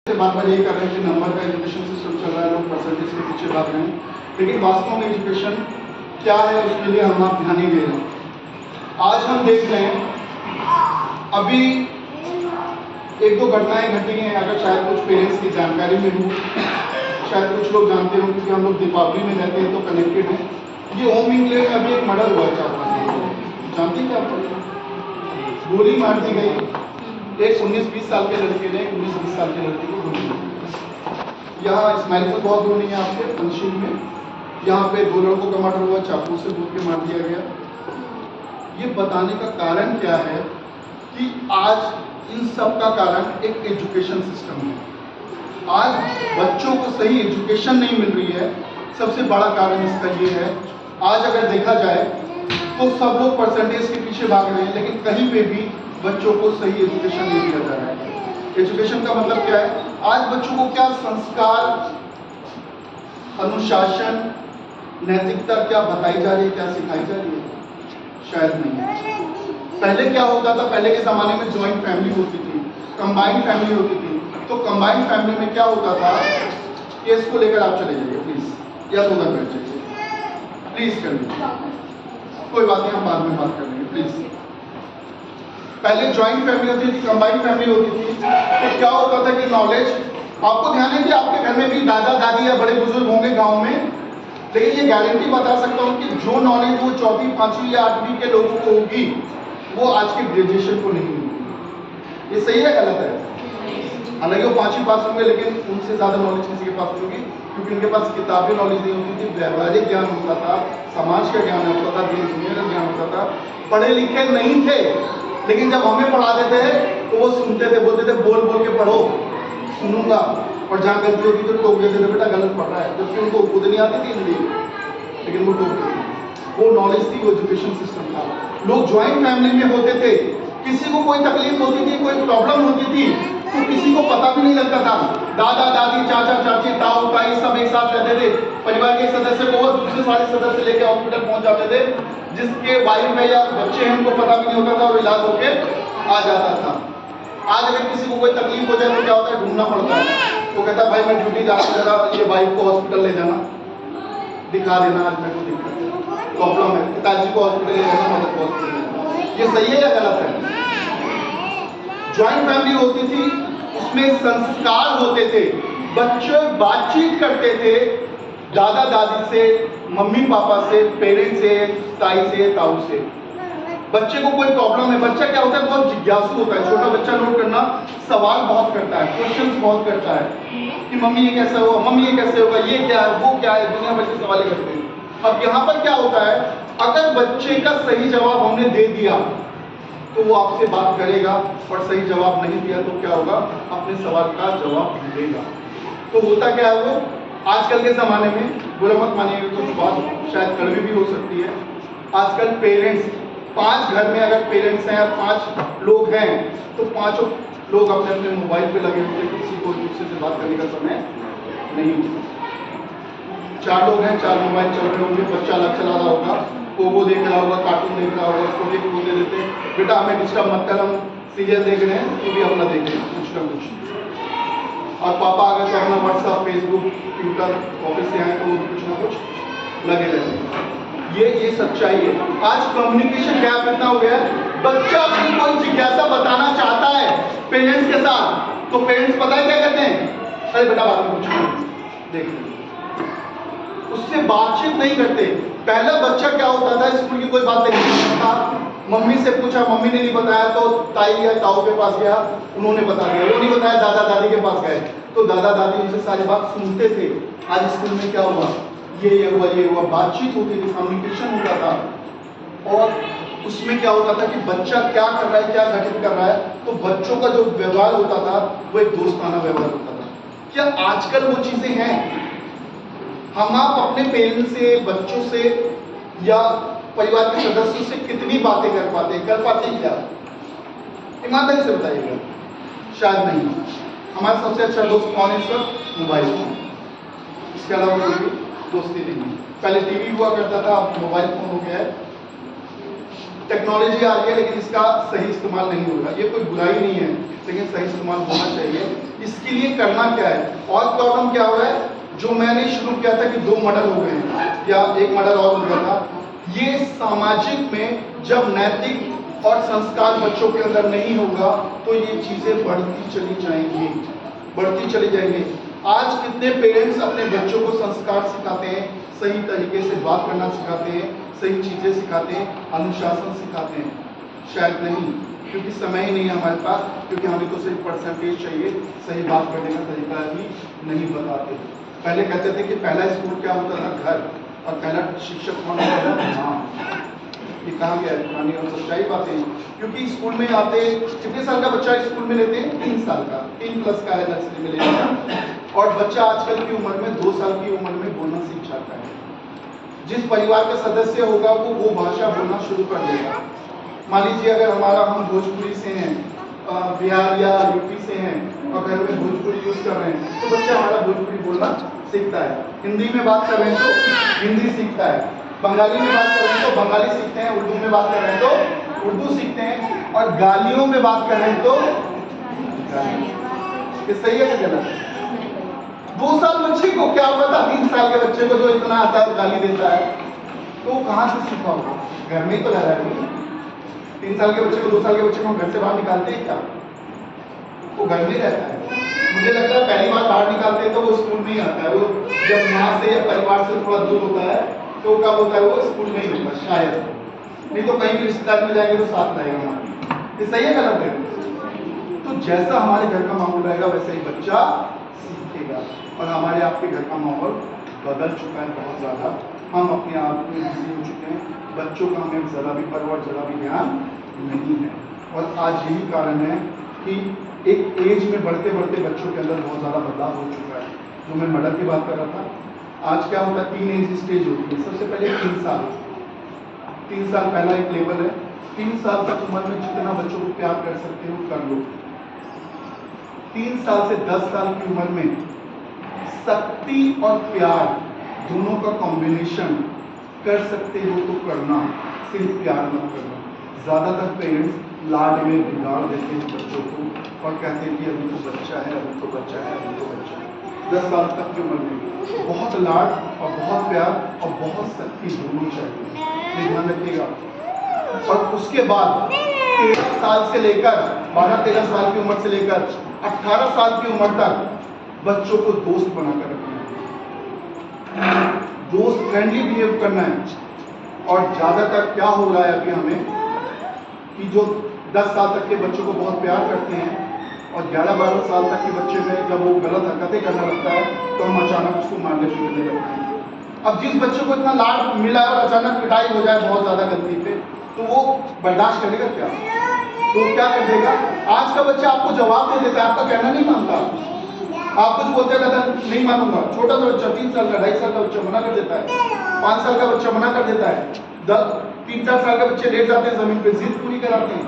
बार बार यही कर रहे हैं कि नंबर का एजुकेशन सिस्टम चल रहा है, लोग परसेंटेज के पीछे भाग रहे हैं, लेकिन वास्तव में एजुकेशन क्या है उसके लिए हम आप ध्यान नहीं दे रहे हैं। आज हम देख रहे हैं अभी एक दो घटनाएं घटी हैं, अगर शायद कुछ पेरेंट्स की जानकारी में हो, शायद कुछ लोग जानते हो क्योंकि हम लोग दीपावली में रहते हैं तो कनेक्टेड हैं। ये होम इंग्लैंड में अभी एक मर्डर हुआ 4-5 दिन, जानती क्या आपको? गोली मार दी गई एक 19-20 साल के लड़के ने 19-20 साल के लड़के को गोली मारी। यहाँ इस्माइलपुर बहुत दूर नहीं है आपसे, पंचशील में, यहाँ पे 2 लड़कों का मर्डर हुआ, चाकू से घूर के मार दिया गया। ये बताने का कारण क्या है कि आज इन सब का कारण एक एजुकेशन सिस्टम है। आज बच्चों को सही एजुकेशन नहीं मिल रही है, सबसे बड़ा कारण इसका ये है। आज अगर देखा जाए तो सब लोग परसेंटेज के पीछे भाग रहे हैं, लेकिन कहीं पे भी बच्चों को सही एजुकेशन नहीं दिया जा रहा है। एजुकेशन का मतलब क्या है? आज बच्चों को क्या संस्कार, अनुशासन, नैतिकता क्या बताई जा रही है, क्या सिखाई जा रही है? शायद नहीं। पहले क्या होता था? पहले के ज़माने में जॉइंट फैमिली होती थी, कंबाइंड फैमिली होती थी। तो कंबाइंड फैमिली में क्या होता था कि इसको लेकर आप चले जाइए प्लीज़, या तो उधर बैठ जाइए प्लीज़, कर लीजिए, कोई बात नहीं, हम बाद में बात कर लेंगे प्लीज़। पहले जॉइंट फैमिली होती थी, कंबाइंड फैमिली होती थी, तो क्या होता था कि नॉलेज, आपको ध्यान है कि आपके घर में भी दादा दादी या बड़े बुजुर्ग होंगे गांव में, लेकिन ये गारंटी बता सकता हूँ कि जो नॉलेज वो 4वीं 5वीं या 8वीं के लोगों को होगी वो आज के ग्रेजुएशन को नहीं होगी। ये सही है गलत है? हालांकि वो 5वीं पास होंगे, लेकिन उनसे ज़्यादा नॉलेज किसी के पास नहीं होगी, क्योंकि उनके पास किताबी नॉलेज नहीं होती थी, व्यवहारिक ज्ञान होता था, समाज का ज्ञान होता था, देश दुनिया का ज्ञान होता था। पढ़े लिखे नहीं थे, लेकिन जब हमें पढ़ाते थे तो वो सुनते थे, बोलते थे बोल बोल के पढ़ो, सुनूंगा, और जहाँ गलती होती तो टोक देते थे, बेटा गलत पढ़ रहा है, जबकि उनको खुद नहीं आती थी हिंदी, लेकिन वो टोकते थे। वो नॉलेज थी, वो एजुकेशन सिस्टम था। लोग ज्वाइंट फैमिली में होते थे, किसी को कोई तकलीफ होती थी, कोई प्रॉब्लम होती थी तो किसी को पता भी नहीं लगता था। दादा दादी, चाचा चाची, ताऊ ताई सब एक साथ रहते थे, परिवार के सदस्य को और दूसरे सारे सदस्य लेके हॉस्पिटल पहुंच जाते थे, जिसके वाइफ है या बच्चे हैं उनको पता भी नहीं होता था और इलाज होके आ जाता था। आज अगर किसी को कोई तकलीफ हो जाए तो क्या होता है? ढूंढना पड़ता है। वो कहता है भाई मैं ड्यूटी जा रहा हूँ, ये वाइफ को हॉस्पिटल ले जाना, दिखा देना, आज मेरे को दिक्कत प्रॉब्लम है, पिताजी को हॉस्पिटल ले जाना, मदद को हॉस्पिटल ले जाना। ये सही है या गलत है? ज्वाइंट फैमिली होती थी, उसमें संस्कार होते थे, बच्चे बातचीत करते थे दादा दादी से, मम्मी पापा से, पेरेंट्स से, ताई से, ताऊ से। बच्चे को कोई प्रॉब्लम है, बच्चा क्या होता है? बहुत जिज्ञासु होता है। छोटा बच्चा नोट करना, सवाल बहुत करता है, क्वेश्चंस बहुत करता है कि मम्मी ये कैसे होगा, मम्मी ये कैसे होगा, ये क्या है, वो क्या है, दुनिया भर के सवाल करते हैं। अब यहाँ पर क्या होता है? अगर बच्चे का सही जवाब हमने दे दिया तो वो आपसे बात करेगा, और सही जवाब नहीं दिया तो क्या होगा? अपने सवाल का जवाब देगा। तो होता क्या है? वो आजकल के ज़माने में, बुरा मत मानिएगा, कुछ बात शायद कड़वी भी हो सकती है, आजकल पेरेंट्स, 5 घर में अगर पेरेंट्स हैं, 5 लोग हैं, तो 5 लोग अपने अपने मोबाइल पे लगे होते हैं, किसी को दूसरे से बात करने का समय नहीं होता। 4 लोग हैं, 4 मोबाइल चल रहे होंगे, बच्चा अलग चला रहा होगा, पोगो देख रहा होगा, कार्टून देख रहा होगा, उसको देख दे देते, बेटा हमें डिस्टर्ब मत कर, हम सीरियल देख रहे हैं, तो भी अपना देख रहे हैं कुछ ना कुछ। और पापा अगर तो अपना व्हाट्सएप, फेसबुक, ट्विटर, ऑफिस से आए तो कुछ ना कुछ लगे रहते हैं। ये सच्चाई है। आज कम्युनिकेशन गैप इतना हो गया है, बच्चा अपनी कोई जिज्ञासा बताना चाहता है पेरेंट्स के साथ, तो पेरेंट्स पता है क्या कहते हैं? अरे बेटा बाद में पूछो, देख, उससे बातचीत नहीं करते। पहला बच्चा क्या होता था? स्कूल की कोई बात नहीं करता, मम्मी से पूछा, मम्मी ने नहीं बताया तो ताई या ताऊ के पास गया, उन्होंने बता दिया, वो नहीं बताया दादा दादी के पास गए, तो दादा दादी उनसे सारी बात सुनते थे। आज स्कूल में क्या हुआ, ये हुआ, ये हुआ, बातचीत होती थी, कम्युनिकेशन होता था। और उसमें क्या होता था कि बच्चा क्या कर रहा है, क्या घटित कर रहा है, तो बच्चों का जो व्यवहार होता था वो एक दोस्ताना व्यवहार होता था। क्या आजकल वो चीज़ें हैं? हम आप अपने पेरेंट्स से, बच्चों से या परिवार के सदस्यों से कितनी बातें कर पाते हैं? क्या? ईमानदारी से बताइएगा, शायद नहीं। हमारा सबसे अच्छा दोस्त कौन है इस वक्त? Mobile phone. इसके अलावा कोई दोस्ती नहीं है। पहले टीवी हुआ करता था, अब मोबाइल फोन हो गया है। टेक्नोलॉजी आ रही है लेकिन इसका सही इस्तेमाल नहीं होगा। ये कोई बुराई नहीं है लेकिन सही इस्तेमाल होना चाहिए। इसके लिए करना क्या है, और प्रॉब्लम क्या हो रहा है, जो मैंने शुरू किया था कि 2 मॉडल हो गए हैं या 1 मॉडल और हो गया था, ये सामाजिक में जब नैतिक और संस्कार बच्चों के अंदर नहीं होगा तो ये चीजें बढ़ती चली जाएंगी, बढ़ती चली जाएंगी। आज कितने पेरेंट्स अपने बच्चों को संस्कार सिखाते हैं, सही तरीके से बात करना सिखाते हैं, सही चीजें सिखाते हैं, अनुशासन सिखाते हैं? शायद नहीं, क्योंकि समय ही नहीं है हमारे पास, क्योंकि हमें तो सिर्फ परसेंटेज चाहिए, सही बात करने का तरीका ही नहीं बताते। पहले कहते थे कि पहला स्कूल क्या होता था, घर, और पहला शिक्षक कौन होता था, माँ। ये कहा गया है, पुरानी और सच्चाई बातें, क्योंकि स्कूल में आते, कितने साल का बच्चा स्कूल में लेते हैं, 3 साल का, 3+ का है नर्सरी में लेते, और बच्चा आजकल की उम्र में 2 साल की उम्र में बोलना सीख जाता है। जिस परिवार का सदस्य होगा वो भाषा बोलना शुरू कर देगा। मान लीजिए अगर हम भोजपुरी से हैं, बिहार या यूपी से हैं और घर में भोजपुरी यूज कर रहे हैं तो बच्चा हमारा भोजपुरी बोलना सीखता है। हिंदी में बात कर रहे हैं तो हिंदी सीखता है, बंगाली में बात कर रहे हैं तो बंगाली सीखते हैं, उर्दू में बात कर रहे हैं तो उर्दू सीखते हैं, और गालियों में बात कर रहे हैं तो ये सही है क्या गलत? 2 साल बच्चे को क्या पता, 3 साल के बच्चे को जो इतना आता है गाली देता है तो वो कहाँ से सीखा होगा? घर में ही तो रह रहा है। 3 साल के बच्चे को 2 साल के बच्चे को घर से बाहर निकालते हैं क्या? वो घर में रहता है। मुझे लगता है पहली बार बाहर निकालते हैं तो वो स्कूल में ही आता है। वो जब माँ से या परिवार से थोड़ा दूर होता है तो कब होता है, वो स्कूल में ही होता है शायद, नहीं तो कहीं भी रिश्तेदार में जाएंगे तो साथ रहेगा हमारे। ये सही है गलत है? तो जैसा हमारे घर का माहौल रहेगा वैसे ही बच्चा सीखेगा। और हमारे आपके घर का माहौल बदल चुका है बहुत ज़्यादा। हम अपने आप में बिजी हो चुके हैं, बच्चों का हमें ज़रा भी परवाह, ज़रा भी ध्यान नहीं है। और आज यही कारण है कि एक एज में बढ़ते बढ़ते बच्चों के अंदर बहुत ज़्यादा बदलाव हो चुका है। जो मैं मर्डर की बात कर रहा था, आज क्या होता है, 3 एज स्टेज होती है। सबसे पहले 3 साल पहला एक लेवल है। 3 साल तक उम्र में जितना बच्चों को प्यार कर सकते हो कर लो। 3 साल से 10 साल की उम्र में शक्ति और प्यार दोनों का कॉम्बिनेशन कर सकते हो तो करना, सिर्फ प्यार मत करना। ज़्यादातर पेरेंट्स लाड में बिगाड़ देते हैं बच्चों को और कहते हैं कि अभी तो बच्चा है, अभी तो बच्चा है, अभी तो बच्चा है। 10 साल तक की उम्र में बहुत लाड और बहुत प्यार और बहुत शक्ति दोनों चाहिए, ये ध्यान रखिएगा। और उसके बाद 13 साल से लेकर 12-13 साल की उम्र से लेकर 18 साल की उम्र तक बच्चों को दोस्त बनाकर रखना है, दोस्त फ्रेंडली बिहेव करना है। और ज्यादातर क्या हो रहा है अभी हमें कि जो 10 साल तक के बच्चों को बहुत प्यार करते हैं और 11-12 साल तक के बच्चे में जब वो गलत हरकतें करने लगता है तो हम अचानक उसको मारने पीटने लगते हैं। अब जिस बच्चे को इतना लाड मिला है और अचानक पिटाई हो जाए बहुत ज्यादा गलती पे तो वो बर्दाश्त करेगा क्या? तो क्या कर देगा? आज का बच्चा आपको जवाब दे देता है, आपका कहना नहीं मानता। आप कुछ बोलते कहता नहीं मानूंगा। छोटा सा बच्चा 3 साल का 2.5 साल का बच्चा मना कर देता है, 5 साल का बच्चा मना कर देता है, 3-4 साल के बच्चे लेट जाते हैं जमीन पे, जिद पूरी कराते हैं।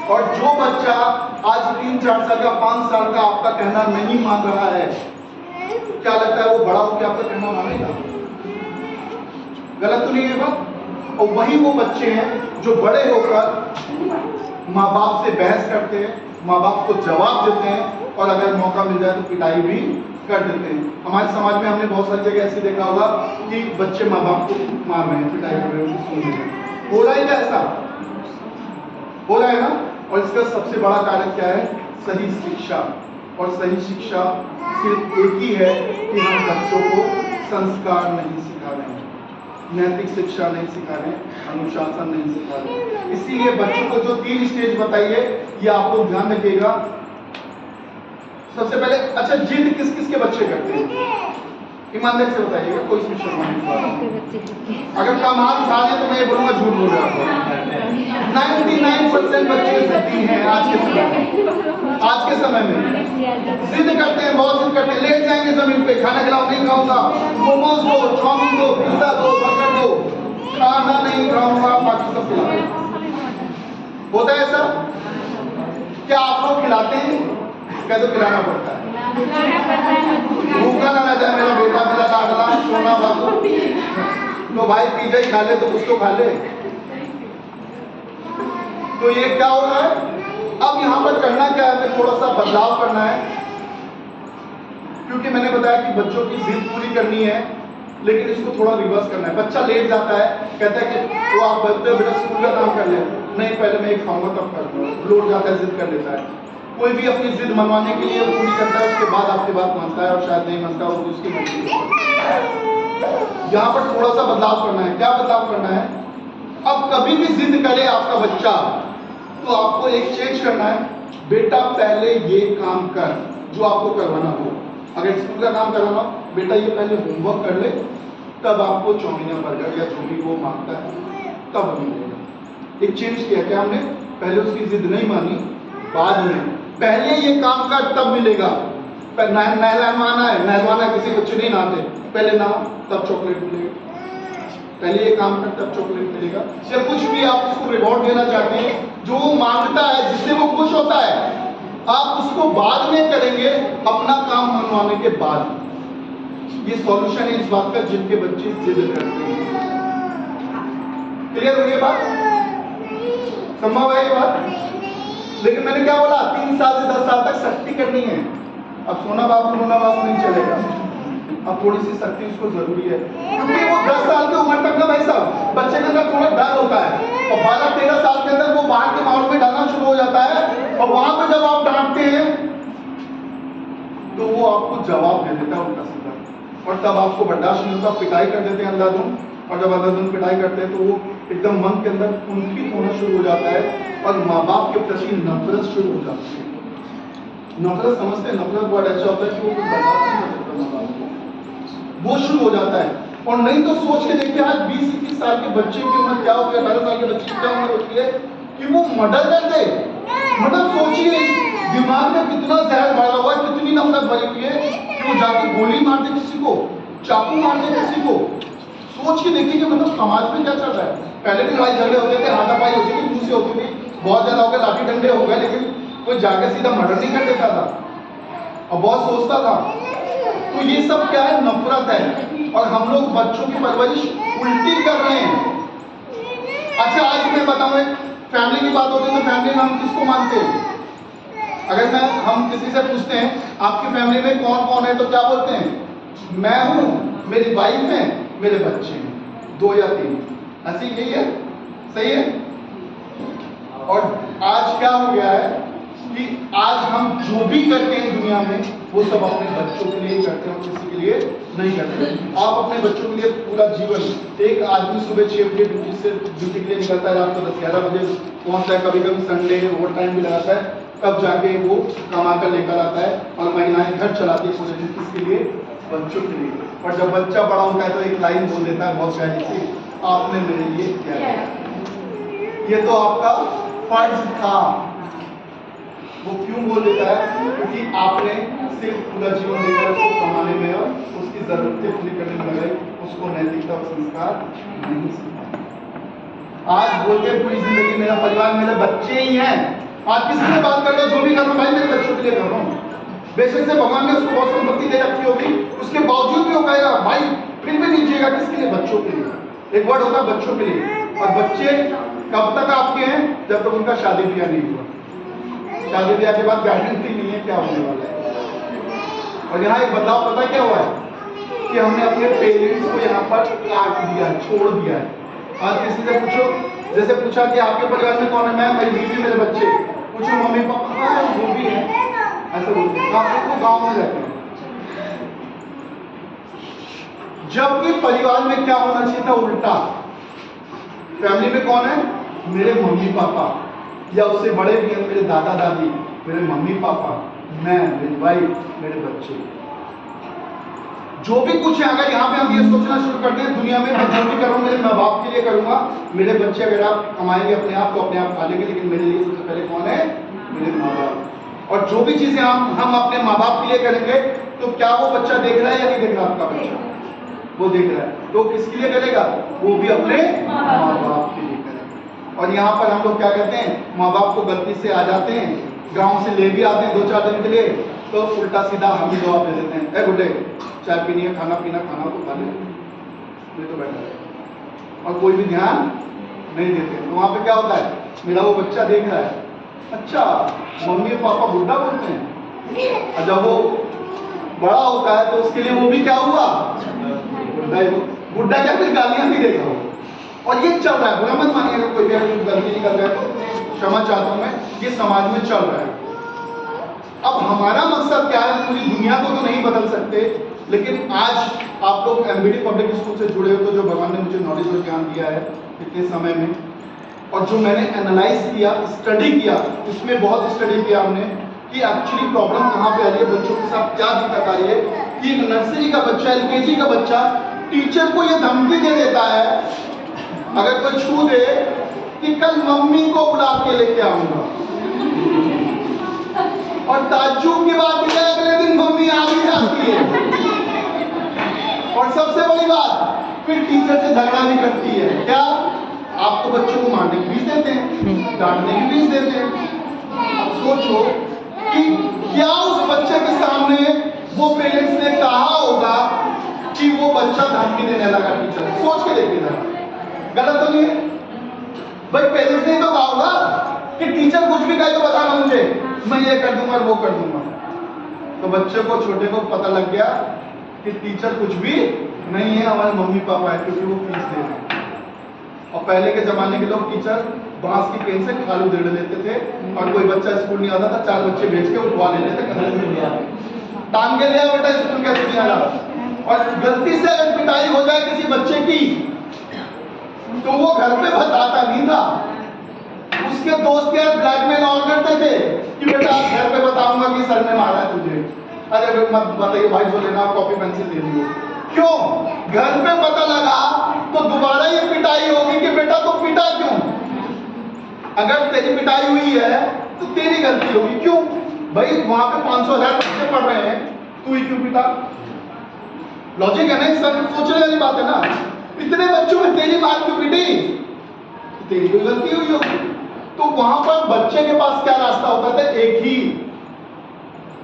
और जो बच्चा आज 3-4 साल का 5 साल का आपका कहना नहीं मान रहा है, क्या लगता है वो बड़ा होकर आपका कहना मानेगा? गलत तो नहीं है बात? और वही वो बच्चे हैं जो बड़े होकर माँ बाप से बहस करते हैं, माँ बाप को जवाब देते हैं और अगर मौका मिल जाए तो पिटाई भी कर देते हैं। हमारे समाज में हमने बहुत सारी जगह ऐसे देखा होगा कि बच्चे माँ बाप को मार रहे हैं, पिटाई कर रहे हैं, सुन रहे हैं। हो रहा है क्या ऐसा? हो रहा है ना? और इसका सबसे बड़ा कारण क्या है? सही शिक्षा। और सही शिक्षा सिर्फ एक ही है कि हम बच्चों को संस्कार नहीं सिखा रहे हैं, नैतिक शिक्षा नहीं सिखा रहे, अनुशासन नहीं सिखा रहे। इसीलिए बच्चों को जो 3 स्टेज बताइए ये आप लोग ध्यान रखिएगा। सबसे पहले, अच्छा जिद किस किस के बच्चे करते हैं? ईमानदारी से बताइएगा, कोई इसमें शर्म नहीं। अगर कमाल उठा लें तो मैं ये बोलूंगा झूठ बोल रहे हैं। 99% बच्चे जिद्दी हैं आज के समय में। आज के समय में जिद करते हैं, बहुत जिद करते हैं, लेट जाएंगे जमीन पे, खाना खिलाओ नहीं खाऊंगा, मोमोज दो, चाउमीन दो, पिज्जा दो, बर्गर दो, खाना नहीं खाऊंगा, बाकी सब खिलाओ। होता है ऐसा? क्या आप लोग खिलाते हैं? क्या तो खिलाना पड़ता है, भूखा ना रह जाए मेरा बेटा, मेरा लाडला सोना बाबू। तो भाई पिज्जा ही खा ले तो कुछ तो खा ले। तो ये क्या हो रहा है? अब यहाँ पर करना क्या है, हमें थोड़ा सा बदलाव करना है, क्योंकि मैंने बताया कि बच्चों की जिद पूरी करनी है, लेकिन इसको थोड़ा रिवर्स करना है। बच्चा लेट जाता है, कहता है कि वो आप बोलते हो बेटा स्कूल का काम कर ले, नहीं पहले मैं एक खाऊंगा तब कर दूंगा, लौट जाता है, जिद कर लेता है। कोई भी अपनी जिद मनवाने के लिए पूरी करता है, उसके बाद आपकी बात मानता है, और शायद नहीं मानता, वो उसकी मर्जी। यहाँ पर थोड़ा सा बदलाव करना है। क्या बदलाव करना है? अब कभी भी जिद करे आपका बच्चा, तो आपको एक चेंज करना है, बेटा पहले ये काम कर जो आपको करवाना हो। अगर स्कूल का काम करवाना हो, बेटा ये पहले होमवर्क कर ले, तब आपको चाउमीन या बर्गर या जो भी वो मांगता है तब मिलेगा। एक चेंज किया क्या हमने? पहले उसकी जिद नहीं मानी, बाद में पहले ये काम कर तब मिलेगा। नहलाना है, नहलवाना, किसी बच्चे नहीं नहाते, पहले नहा तब चॉकलेट मिलेगा, पहले ये काम कर तब चॉकलेट मिलेगा। या कुछ भी आप उसको रिवॉर्ड देना चाहते हैं, जो वो मांगता है, जिससे वो खुश होता है, आप उसको बाद में करेंगे, अपना काम मनवाने के बाद। ये सॉल्यूशन है इस बात का, जिनके बच्चे जिद करते हैं। क्लियर हो ये बात? संभव है ये बात? लेकिन मैंने क्या बोला, 3 साल से 10 साल तक सख्ती करनी है। अब सोना बाबू रोना बाबू नहीं चलेगा, अब थोड़ी सी सख्ती उसको जरूरी है, क्योंकि वो 10 साल की उम्र तक ना भाई साहब बच्चे के अंदर थोड़ा डर होता है, और 12-13 साल के अंदर वो बाहर के माहौल में डालना शुरू हो जाता है, और वहां पे जब आप डांटते हैं तो वो आपको जवाब दे देता है उल्टा सीधा, और तब आपको बर्दाश्त नहीं होता, पिटाई कर देते हैं अंधाधुन। और जब अंधाधुन पिटाई करते हैं तो वो एकदम मन के अंदर कुंठित होना शुरू हो जाता है, और माँ बाप के प्रति नफरत शुरू हो जाती है। नफरत समझते हैं, नफरत वर्ड ऐसा होता है कि वो कुछ बर्दाश्त नहीं कर सकता माँ बाप को, वो शुरू हो जाता है। और नहीं तो सोच के देखिए, आज 20-21 साल के बच्चे की उम्र क्या होती है, 18 साल के बच्चे की क्या उम्र होती है कि वो मर्डर कर दे। मतलब सोचिए दिमाग में कितना जहर भरा हुआ है, कितनी नफरत भरी हुई है कि वो जाके गोली मार दे किसी को, चाकू मार दे किसी को। सोच के देखिए कि मतलब समाज में क्या चल रहा है। पहले भी लड़ाई झगड़े होते थे, हाथापाई होती थी, दूसरी होती थी, बहुत ज्यादा हो गया, लाठी डंडे हो गए, लेकिन कोई जाके सीधा मर्डर नहीं कर देता था, और बहुत सोचता था। तो ये सब क्या है? नफरत है, और हम लोग बच्चों की परवरिश उल्टी कर रहे हैं। अच्छा, आज मैं बताऊं, एक फैमिली की बात होती है तो फैमिली में हम किसको मानते हैं? अगर हम किसी से पूछते हैं आपकी फैमिली में कौन कौन है, तो क्या बोलते हैं? मैं हूं, मेरी वाइफ है, मेरे बच्चे हैं, 2 या 3, ऐसी यही है, सही है। और आज क्या हो गया है कि आज हम जो भी करते हैं दुनिया में, वो सब अपने बच्चों के लिए करते हैं, किसी के लिए नहीं करते। आप अपने बच्चों के लिए पूरा जीवन, एक आदमी सुबह 6 बजे ड्यूटी के लिए निकलता है, रात को 10-11 बजे पहुंचता है, कभी कभी संडे ओवर टाइम भी लगाता है, तब जाके वो कमा कर लेकर आता है, और महिलाएं घर चलाती है पूरे दिन, किसके लिए? बच्चों के लिए। और जब बच्चा बड़ा होता है तो एक लाइन बोल देता है बहुत प्यारी सी, आपने मेरे लिए क्या किया। ये तो आपका फर्ज था। वो क्यों बोल देता है? क्योंकि आपने सिर्फ पूरा जीवन देकर उसको कमाने में और उसकी जरूरतें पूरी करने में लगाई, उसको नैतिकता और संस्कार नहीं सिखाया। आज बोलते हैं पूरी जिंदगी मेरा परिवार मेरे बच्चे ही हैं। आज किसी से बात कर लो, जो भी कर रहा हूँ भाई मेरे बच्चों के लिए कर रहा हूँ। बेशक से भगवान ने उसको बहुत संपत्ति दे रखी होगी, उसके बावजूद भी वो कहेगा भाई फिर भी नहीं जिएगा, किसके लिए? बच्चों के लिए। एक वर्ड होता है बच्चों के लिए। और बच्चे कब तक आपके हैं? जब तक उनका शादी ब्याह नहीं हुआ। शादी ब्याह के बाद गारंटी नहीं है क्या होने वाला है। और यहाँ एक बदलाव पता क्या हुआ है कि हमने अपने पेरेंट्स को यहाँ पर काट दिया, छोड़ दिया है। आज किसी से पूछो, जैसे पूछा कि आपके परिवार में कौन है? मैं, मेरी बीवी, मेरे बच्चे। पूछो मम्मी पापा, हाँ वो भी है, ऐसे बोलते हैं। आप लोग गाँव में रहते हैं, जबकि परिवार में क्या होना चाहिए था? उल्टा। फैमिली में कौन है? मेरे मम्मी पापा, या उससे बड़े भी हैं, मेरे दादा दादी, मेरे मम्मी पापा, मैं, मेरी वाइफ, मेरे बच्चे। जो भी कुछ है, अगर यहाँ पे हम ये सोचना शुरू करते हैं दुनिया में मैं जो भी करूँ मेरे माँ बाप के लिए करूंगा, मेरे बच्चे अगर आप कमाएंगे अपने आप तो अपने आप खा लेंगे, लेकिन मेरे लिए सबसे पहले कौन है? मेरे माँ बाप। और जो भी चीजें हम अपने माँ बाप के लिए करेंगे, तो क्या वो बच्चा देख रहा है या नहीं देख रहा? आपका बच्चा वो देख रहा है, तो किसके लिए करेगा? वो भी अपने माँ बाप के लिए करेगा। और यहाँ पर हम लोग क्या कहते हैं? माँ बाप को गलती से आ जाते हैं, गांव से ले भी आते हैं 2-4 दिन के लिए, तो उल्टा सीधा हम ही जवाब दे देते हैं, ए गुड्डे चाय पीनी है, खाना पीना, खाना तो खा ले, नहीं तो बैठा है। और कोई भी ध्यान नहीं देते। तो वहाँ पे क्या होता है? मेरा वो बच्चा देख रहा है, अच्छा मम्मी और पापा बुड्ढा बोलते हैं, और जब वो बड़ा होता है तो उसके लिए वो भी क्या हुआ, बुड्ढा ही। बुड्ढा क्या, फिर गालियां भी देगा वो। और ये चल रहा है, बुरा मत मानिएगा कोई भी अगर गलती नहीं कर रहा है तो क्षमा चाहता हूं मैं, ये समाज में चल रहा है। अब हमारा मकसद क्या है, पूरी दुनिया को तो नहीं बदल सकते, लेकिन आज आप लोग एमबीडी पब्लिक स्कूल से जुड़े हो, तो जो भगवान ने मुझे नॉलेज और ज्ञान दिया है इतने समय में, और जो मैंने एनालाइज किया, स्टडी किया, उसमें बहुत स्टडी किया हमने कि एक्चुअली प्रॉब्लम कहाँ पे आ रही है, बच्चों के साथ क्या दिक्कत आ रही है कि एक नर्सरी का बच्चा, एलकेजी का बच्चा टीचर को ये धमकी दे देता है अगर कोई छू दे कि कल मम्मी को बुला के लेके आऊंगा, और ताज्जुब की बात यह है अगले दिन मम्मी आ भी जाती है। और सबसे बड़ी बात, फिर टीचर से झगड़ा भी करती है। क्या, आप तो बच्चों को मारने की फीस देते हैं, डांटने की फीस देते हैं। अब सोचो कि क्या उस बच्चे के सामने वो पेरेंट्स ने कहा होगा कि वो बच्चा धमकी देने लगा टीचर, सोच के देखिए जरा, गलत तो नहीं है भाई? पेरेंट्स ने तो कहा होगा कि टीचर कुछ भी कहे तो बताना मुझे, मैं ये कर दूंगा वो कर दूंगा। तो बच्चे को, छोटे को पता लग गया कि टीचर कुछ भी नहीं है, हमारे मम्मी पापा है, क्योंकि वो फीस दे रहे हैं। और पहले के जमाने के लोग टीचर बांस की पेन से खालू दे लेते थे, और कोई बच्चा स्कूल नहीं आता था, 4 बच्चे भेज के उठवा लेते थे, कमरे से लिया टांग के लिया, बेटा स्कूल कैसे नहीं आ रहा। और गलती से अगर पिटाई हो जाए किसी बच्चे की, तो वो घर पे बताता नहीं था, उसके दोस्त यार ब्लैकमेल और करते थे कि बेटा आज घर पे बताऊंगा कि सर ने मारा है तुझे। अरे मत बताइए भाई, जो लेना कॉपी पेंसिल दे दियो। क्यों? घर पे पता लगा तो दोबारा ये पिटाई होगी कि बेटा तो पिटा क्यों? अगर तेरी पिटाई हुई है तो तेरी गलती होगी। क्यों भाई? वहां पे 500,000 बच्चे पढ़ रहे हैं, तू ही क्यों पिटा? लॉजिक है ना, सब सोचने वाली बात है ना। इतने बच्चों में तेरी मार क्यों पिटी? तेरी कोई गलती हुई होगी। तो वहां पर बच्चे के पास क्या रास्ता होता था? एक ही,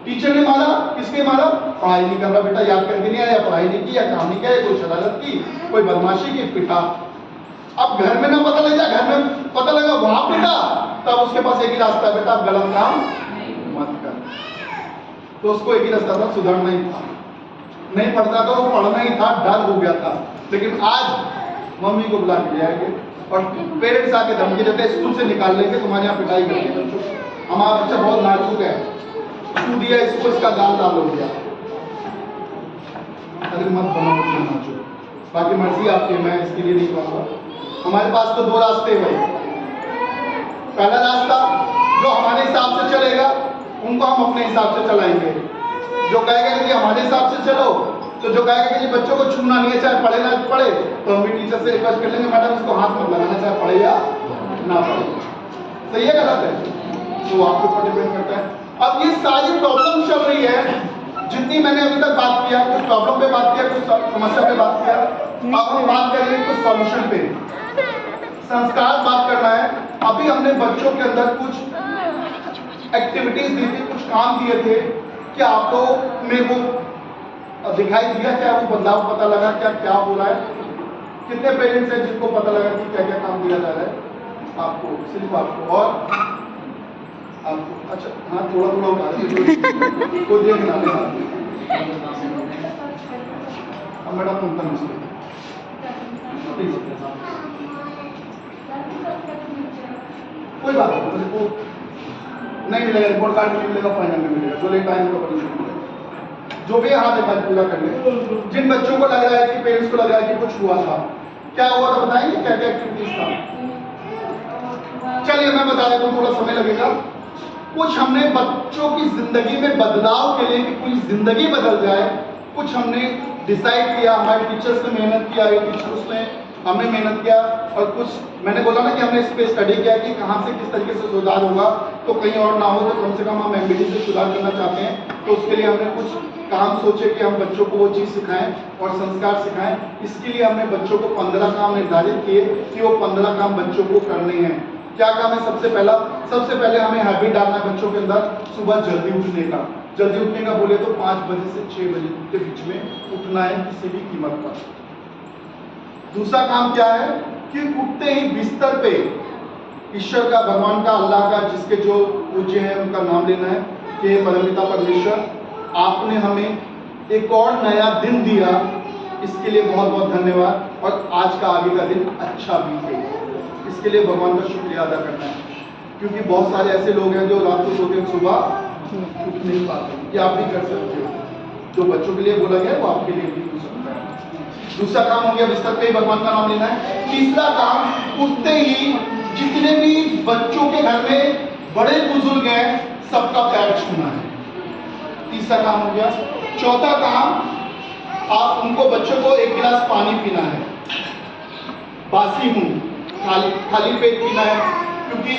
टीचर ने मारा, किसने मारा? पढ़ाई नहीं कर रहा बेटा, याद करके नहीं आया, पढ़ाई नहीं की, या काम नहीं किया, कोई शरारत की, कोई बदमाशी की, पिटा। अब घर में ना पता लग जाए, घर में पता लगा वहां पिटा, तब उसके पास एक ही रास्ता है, बेटा गलत काम मत कर। तो उसको एक ही रास्ता था, सुधरना ही था। नहीं पढ़ता था, वो पढ़ना ही था, डर हो गया था। लेकिन आज मम्मी को बुला के ले आएंगे और पेरेंट्स आके धमकी देते हैं, स्कूल से निकाल लेंगे, तुम्हारे यहाँ पिटाई करके बच्चों। हमारा बच्चा बहुत नाजुक है, छू दिया इसको, इसका गाल लाल हो गया। अरे मत बनाओ नाजुक, बाकी मर्जी आपकी, मैं इसके लिए नहीं कहूँगा। हमारे पास तो 2 रास्ते हैं भाई। पहला रास्ता जो हमारे हिसाब से चलेगा, उनको हम अपने हिसाब से चलाएंगे। जो कहेगा कि हमारे हिसाब से चलो, तो जो कहेगा कि बच्चों को छूना नहीं है, चाहे पढ़े ना पढ़े, तो हम भी टीचर से रिक्वेस्ट कर लेंगे, मैडम इसको हाथ मत लगाना, चाहे पढ़े या ना पढ़े। सही है गलत है? तो आपके ऊपर डिपेंड करता है। अब ये सारी प्रॉब्लम चल रही है, जितनी मैंने अभी तक बात किया, कुछ प्रॉब्लम पे बात किया, कुछ समस्या पे बात किया। अब हम बात करेंगे कुछ सॉल्यूशन पे, संस्कार बात करना है। अभी हमने बच्चों के अंदर कुछ एक्टिविटीज दी थी, कुछ काम दिए थे, क्या आप लोगों में वो दिखाई दिया? क्या वो बदलाव पता लगा? क्या क्या हो रहा है? कितने पेरेंट्स हैं जिनको पता लगा कि क्या क्या काम दिया जा रहा है आपको? सिर्फ आपको और आपको? अच्छा हाँ, थोड़ा थोड़ा उठा दीजिए, कोई देख ना ले। अब मैडम उनका मुझसे कोई बात नहीं, वो नहीं मिलेगा, रिपोर्ट कार्ड नहीं मिलेगा, फाइनल में मिलेगा, जो लेटा है उनको जो भी हाथ एक बार पूरा कर ले। जिन बच्चों को लग रहा है कि पेरेंट्स को लग रहा है कि कुछ हुआ था, क्या हुआ था बताएंगे? क्या क्या एक्टिविटीज था? चलिए मैं बता देता हूँ, थोड़ा समय लगेगा। कुछ हमने बच्चों की जिंदगी में बदलाव के लिए कि पूरी जिंदगी बदल जाए, कुछ हमने डिसाइड किया। हमारे टीचर्स ने मेहनत किया, टीचर्स ने हमने मेहनत किया, और कुछ मैंने बोला ना कि हमने इस पे स्टडी किया कि कहाँ से किस तरीके से सुधार होगा, तो कहीं और ना हो, तो कम से कम हम एमबीडी से सुधार करना चाहते हैं। तो उसके लिए हमने कुछ काम सोचे कि हम बच्चों को वो चीज़ सिखाएं और संस्कार सिखाएं। इसके लिए हमने बच्चों को 15 काम निर्धारित किए कि वो 15 काम बच्चों को करने हैं। क्या काम है? सबसे पहले हमें हैबिट डालना है बच्चों के अंदर, सुबह जल्दी उठने का। जल्दी उठने का बोले तो 5 बजे से 6 बजे के बीच में उठना है किसी भी कीमत पर। दूसरा काम क्या है कि उठते ही बिस्तर पे ईश्वर का, भगवान का, अल्लाह का, जिसके जो पूज्य हैं उनका नाम लेना है कि हे परमपिता परमेश्वर, आपने हमें एक और नया दिन दिया, इसके लिए बहुत बहुत धन्यवाद, और आज का आगे का दिन अच्छा बीते, इसके लिए भगवान का शुक्रिया अदा करना है। क्योंकि बहुत सारे ऐसे लोग हैं जो रात को सोते हैं, सुबह उठ नहीं पाते। ये आप भी कर सकते हो, जो बच्चों के लिए बोला गया है वो आपके लिए भी हो सकता है। दूसरा काम हो गया बिस्तर पे ही भगवान का नाम लेना है। तीसरा काम, उठते ही जितने भी बच्चों के घर में बड़े बुजुर्ग हैं सबका पैर छूना है, तीसरा काम हो गया। चौथा काम, आप उनको, बच्चों को एक गिलास पानी पीना है, बासी मुंह, खाली पेट पीना है। क्योंकि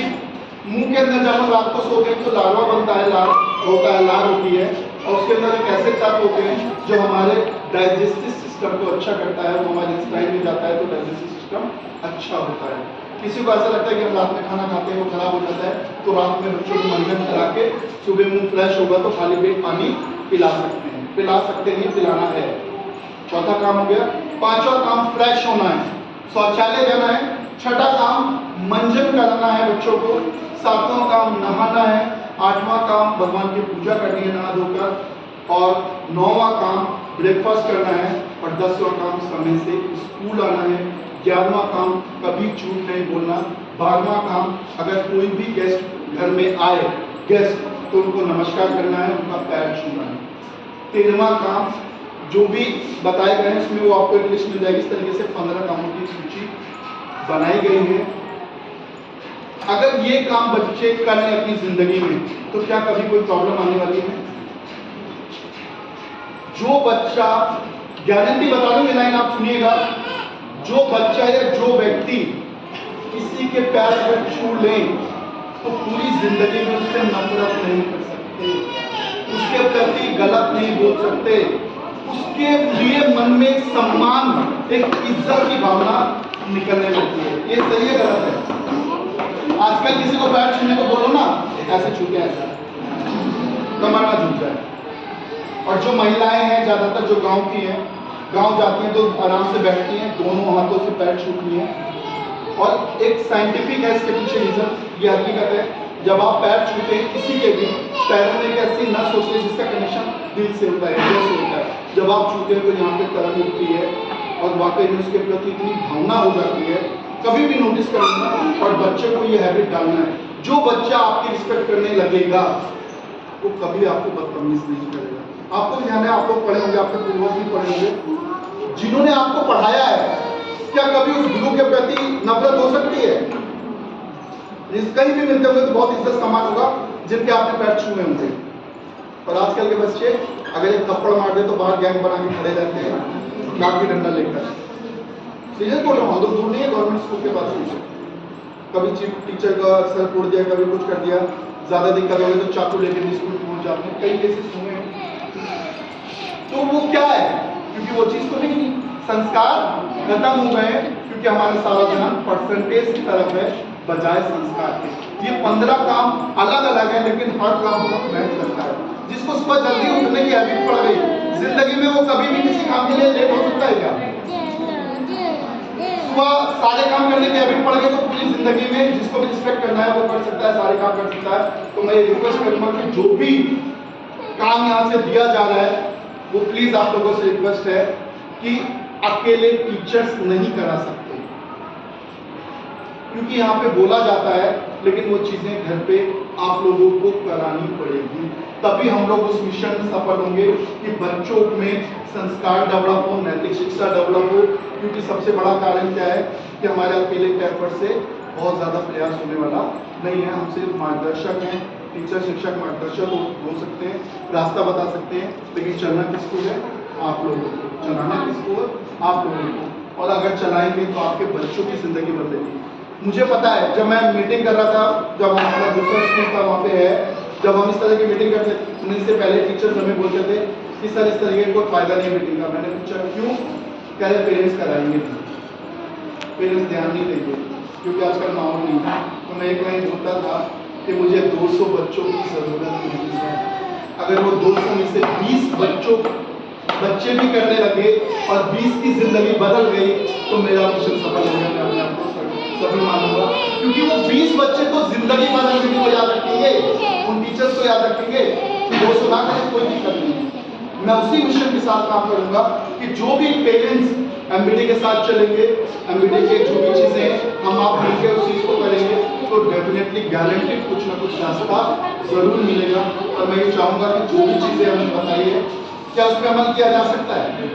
मुंह के अंदर जब हम रात को सोते हैं तो लार्वा बनता है, लार होता है, लार होती है, और उसके अंदर एक ऐसे तत्व होते हैं जो हमारे डाइजेस्टिव सिस्टम को अच्छा करता है, वो हमारे इंटेस्टाइन में जाता है तो डाइजेस्टिव सिस्टम अच्छा होता है। किसी को ऐसा लगता है कि हम रात में खाना खाते हैं वो खराब हो जाता है, तो रात में बच्चों को मंथन करा के सुबह मुंह फ्रेश होगा तो खाली पेट पानी पिला सकते हैं, पिलाना है। चौथा काम हो गया। पांचवा काम, फ्रेश होना है, शौचालय जाना है। छठा काम, मंजन कराना है बच्चों को। सातवां काम, नहाना है। आठवां काम, भगवान की पूजा करनी है नहा धोकर। और नौवां काम, ब्रेकफास्ट करना है। और 10वां काम, समय से स्कूल आना है। 11वां काम, कभी झूठ नहीं बोलना। 12वां काम, अगर कोई भी गेस्ट घर में आए तो उनको नमस्कार करना है, उनका पैर छूना है। 13वां काम, जो भी बताए गए हैं उसमें वो आपको एक लिस्ट मिल जाएगी। इस तरीके से 15 कामों की सूची बनाई गई है। अगर ये काम बच्चे कर लें अपनी जिंदगी में तो क्या कभी कोई प्रॉब्लम आने वाली है? जो बच्चा, गारंटी बता दूं, ये लाइन आप सुनिएगा, जो बच्चा या जो व्यक्ति किसी के पैर पर छू ले तो पूरी जिंदगी में उससे नफरत नहीं कर सकते, उसके प्रति गलत नहीं बोल सकते, उसके लिए मन में एक सम्मान, एक इज्जत की भावना निकलने लगती है। ये सही है गलत है? आजकल किसी को पैर छूने को बोलो ना, ऐसे छूटे, ऐसा कमर में झुक जाए। और जो महिलाएं हैं ज्यादातर जो गांव की हैं, गांव जाती हैं तो आराम से बैठती हैं, दोनों हाथों से पैर छूती हैं। और एक साइंटिफिक है इसके पीछे रीजन, ये हकीकत है, जब आप पैर छूते हैं किसी के भी, पैरों में एक ऐसी नस होती है जिसका कनेक्शन दिल से होता है, हृदय से होता है। जब आप छूते हैं तो यहाँ पे तरंग उठती है और वाकई में उसके प्रति इतनी भावना हो जाती है। कभी भी नोटिस करना, और बच्चे को ये हैबिट डालना है। जो बच्चा आपकी रिस्पेक्ट करने लगेगा वो कभी आपको बदतमीज नहीं करेगा। आपको भी ध्यान है, आप लोग पढ़े होंगे, आपके पूर्वज भी पढ़े होंगे, जिन्होंने आपको पढ़ाया है, क्या कभी उस गुरु के प्रति नफरत हो सकती है? कहीं भी मिलते होंगे तो बहुत इज्जत सम्मान होगा जिनके आपने पैर छुए होंगे। और आजकल के बच्चे अगर एक थप्पड़ मार दे तो बाहर गैंग बना के खड़े रहते हैं, लाठी डंडा लेकर। सीरियस बोल रहा हूँ, दूर नहीं है, गवर्नमेंट स्कूल के पास नहीं। कभी चीफ टीचर का सर फोड़ दिया, कभी कुछ कर दिया, ज्यादा दिक्कत हो गई तो चाकू लेकर स्कूल पहुंच जाते हैं, कई केसेस हुए हैं। तो वो क्या है? क्योंकि वो चीज तो नहीं, संस्कार खत्म हो गए, क्योंकि हमारा सारा ध्यान परसेंटेज की तरफ है बजाय संस्कार के। ये 15 काम अलग अलग है, लेकिन हर काम बहुत मेहनत करता है। जिसको सुबह जल्दी उठने की हैबिट पड़ गई, जिंदगी में वो कभी भी किसी काम के लिए लेट हो सकता है क्या? सुबह सारे काम करने की हैबिट पड़ गई तो पूरी जिंदगी में जिसको भी रिस्पेक्ट करना है वो कर सकता है, सारे काम कर सकता है। तो मैं ये रिक्वेस्ट करूंगा कि जो भी काम यहाँ से दिया जा रहा है वो प्लीज आप लोगों से रिक्वेस्ट है कि अकेले टीचर्स नहीं करा सकते, क्योंकि यहाँ पे बोला जाता है, लेकिन वो चीजें घर पे आप लोगों को करानी पड़ेगी, तभी हम लोग उस मिशन में सफल होंगे कि बच्चों में संस्कार डेवलप हो, नैतिक शिक्षा डेवलप हो। क्योंकि सबसे बड़ा कारण क्या है कि हमारे अकेले एफर्ट से बहुत ज्यादा प्रयास होने वाला नहीं है। हम सिर्फ मार्गदर्शक हैं, टीचर शिक्षक मार्गदर्शक हो सकते हैं, रास्ता बता सकते हैं, लेकिन चलना किसको है? आप लोगों को। चलाना किसको है? आप लोगों को। और अगर चलाएंगे तो आपके बच्चों की जिंदगी बदलेगी। मुझे पता है, जब मैं मीटिंग कर रहा था, जब हमारा दूसरा स्कूल था वहाँ पे है, जब हम इस तरह की मीटिंग करते थे, इससे पहले टीचर्स हमें बोलते थे कि सर इस तरीके का कोई फायदा नहीं है मीटिंग का। मैंने पूछा क्यों? कह रहे पेरेंट्स कराएंगे, पेरेंट्स ध्यान नहीं देंगे, क्योंकि आजकल माहौल नहीं है। तो मैं एक लाइन बोलता था कि मुझे 200 बच्चों की जरूरत नहीं है। अगर वो 200 में से 20 बच्चे भी करने लगे और 20 की जिंदगी बदल गई तो मेरा मिशन सफल हो गया। मैं अपने आप को तभी मानूंगा, क्योंकि वो 20 बच्चे तो जिंदगी भर एमबीडी को याद रखेंगे, उन टीचर्स को याद रखेंगे। वो सुना करें कोई दिक्कत नहीं है। मैं उसी मिशन के साथ काम करूंगा कि जो भी पेरेंट्स एमबीडी के साथ चलेंगे, एमबीडी के जो भी चीजें हम आप मिलकर उस चीज को करेंगे, तो डेफिनेटली गारंटेड कुछ ना कुछ रास्ता जरूर मिलेगा। और मैं ये चाहूंगा कि जो भी चीजें हमने बताई है, क्या उस पर अमल किया जा सकता है?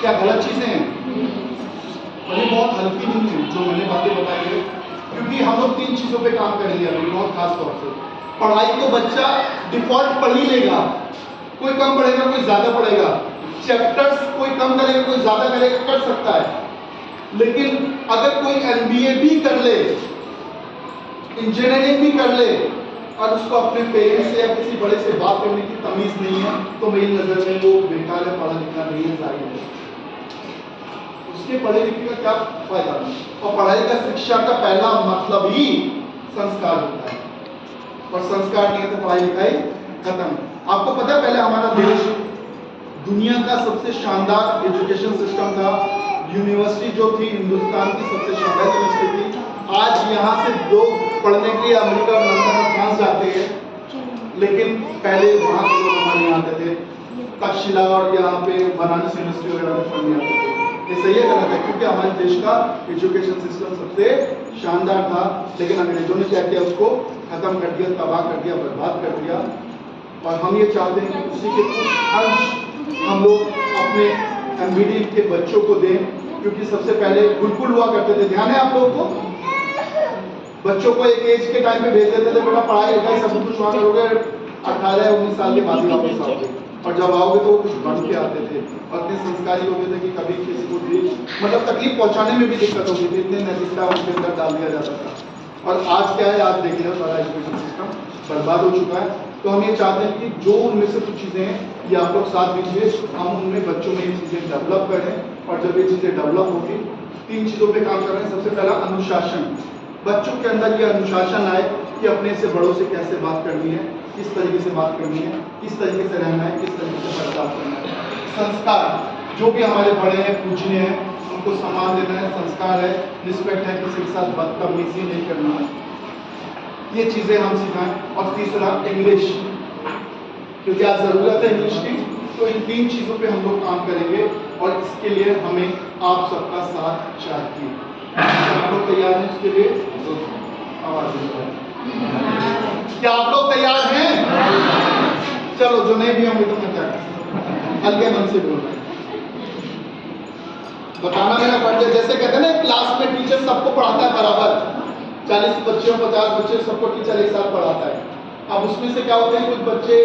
क्या गलत चीजें हैं? और ये बहुत हल्की नहीं है जो मैंने बातें बताई है, क्योंकि हम लोग 3 चीजों पे काम करेंगे अभी बहुत खास तौर से। पढ़ाई तो बच्चा डिफॉल्ट पढ़ ही लेगा, कोई कम पढ़ेगा कोई ज्यादा पढ़ेगा, चैप्टर्स कोई कम करेगा कोई ज्यादा करेगा, कर सकता है। लेकिन अगर कोई एमबीए भी कर ले, इंजीनियरिंग भी कर ले, और उसको अपने पेरेंट्स से या किसी बड़े से बात करने की तमीज नहीं है, तो मेरी नजर में वो बेकार है, पढ़ा लिखा नहीं है, जाहिर है। उसके पढ़े लिखने का क्या फायदा? और पढ़ाई का शिक्षा का पहला मतलब ही संस्कार होता है, और संस्कार नहीं है तो पढ़ाई लिखाई खत्म। आपको पता है पहले हमारा देश दुनिया का सबसे शानदार एजुकेशन सिस्टम था, यूनिवर्सिटी जो थी हिंदुस्तान की सबसे शानदार यूनिवर्सिटी थी। आज यहाँ से लोग पढ़ने के लिए अमेरिका, लंदन और फ्रांस जाते हैं, लेकिन पहले वहाँ के लोग हमारे यहाँ आते थे, तक्षशिला और यहाँ पे बनारस यूनिवर्सिटी वगैरह में पढ़ने आते थे। ये सही है गलत है? क्योंकि हमारे देश का एजुकेशन सिस्टम सबसे शानदार था, लेकिन अंग्रेजों ने क्या किया? उसको खत्म कर दिया, तबाह कर दिया, बर्बाद कर दिया। और हम ये चाहते हैं कि उसी के कुछ अंश हम लोग अपने एमबीडी के बच्चों को दें, क्योंकि सबसे पहले गुरुकुल हुआ करते थे, ध्यान है आप लोगों को? बच्चों को एक एज के टाइम पे भेज देते थे, बेटा पढ़ाई लिखाई सब कुछ वहाँ करोगे, 18-19 साल के बाद ही वापस आओगे, और जब आओगे तो कुछ बन के आते थे, और इतने संस्कारी होते थे कि कभी किसी को भी मतलब तकलीफ पहुँचाने में भी दिक्कत होती थी, इतने नैतिकता उनके अंदर डाल दिया जाता था। और आज क्या है? आज देखिए सारा एजुकेशन सिस्टम बर्बाद हो चुका है। तो हम ये चाहते हैं कि जो उनमें से कुछ चीज़ें हैं ये आप लोग साथ दीजिए, हम उनमें बच्चों में ये चीज़ें डेवलप करें, और जब ये चीज़ें डेवलप होगी 3 चीज़ों पे काम कर रहे हैं। सबसे पहला अनुशासन, बच्चों के अंदर ये अनुशासन आए कि अपने से बड़ों से कैसे बात करनी है, किस तरीके से बात करनी है, किस तरीके से रहना है, किस तरीके से बर्ताव करना है। संस्कार, जो भी हमारे बड़े हैं, पूजनीय हैं, उनको सम्मान देना है, संस्कार है, रिस्पेक्ट है, किसी के साथ बदतमीजी नहीं करना है, ये चीज़ें हम सिखाएं। और तीसरा इंग्लिश, क्योंकि आज ज़रूरत है इंग्लिश की, तो इन 3 चीज़ों पे हम लोग काम करेंगे, और इसके लिए हमें आप सबका साथ चाहिए। आप लोग तैयार हैं इसके लिए? आवाज क्या आप लोग तैयार हैं? चलो, जो नहीं भी होंगे तो मैं क्या हल्के मन से बोल रहे हैं, बताना मेरा फर्ज है। जैसे कहते हैं ना क्लास में टीचर सबको पढ़ाता है बराबर, 40 बच्चे 50 बच्चे सबको टीचर एक साथ पढ़ाता है। अब उसमें से क्या होते हैं, कुछ बच्चे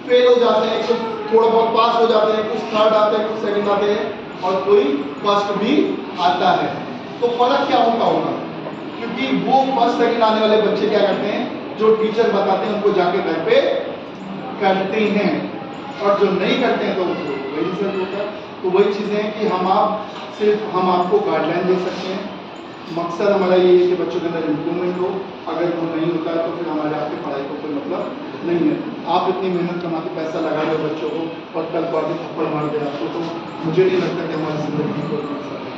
फेल हो जाते हैं, कुछ थोड़ा बहुत पास हो जाते हैं, कुछ थर्ड आते हैं, कुछ सेकंड आते हैं, और कोई फर्स्ट भी आता है। तो फर्क क्या होता होगा? क्योंकि वो फर्स्ट सेकंड आने वाले बच्चे क्या करते हैं, जो टीचर बताते हैं उनको जाके घर पे करते हैं, और जो नहीं करते हैं तो वही रिजल्ट होता है। तो वही चीज़ें हैं कि हम आपको गाइडलाइन दे सकते हैं। मकसद हमारा ये है कि बच्चों के अंदर इम्प्रूवमेंट हो। अगर वो नहीं होता है तो फिर हमारे आपकी पढ़ाई को कोई मतलब नहीं है। आप इतनी मेहनत कमा के पैसा लगा रहे हो बच्चों को, और कल को आगे थप्पड़ मार दे आपको, तो मुझे नहीं लगता कि हमारी जिंदगी को मकसद है।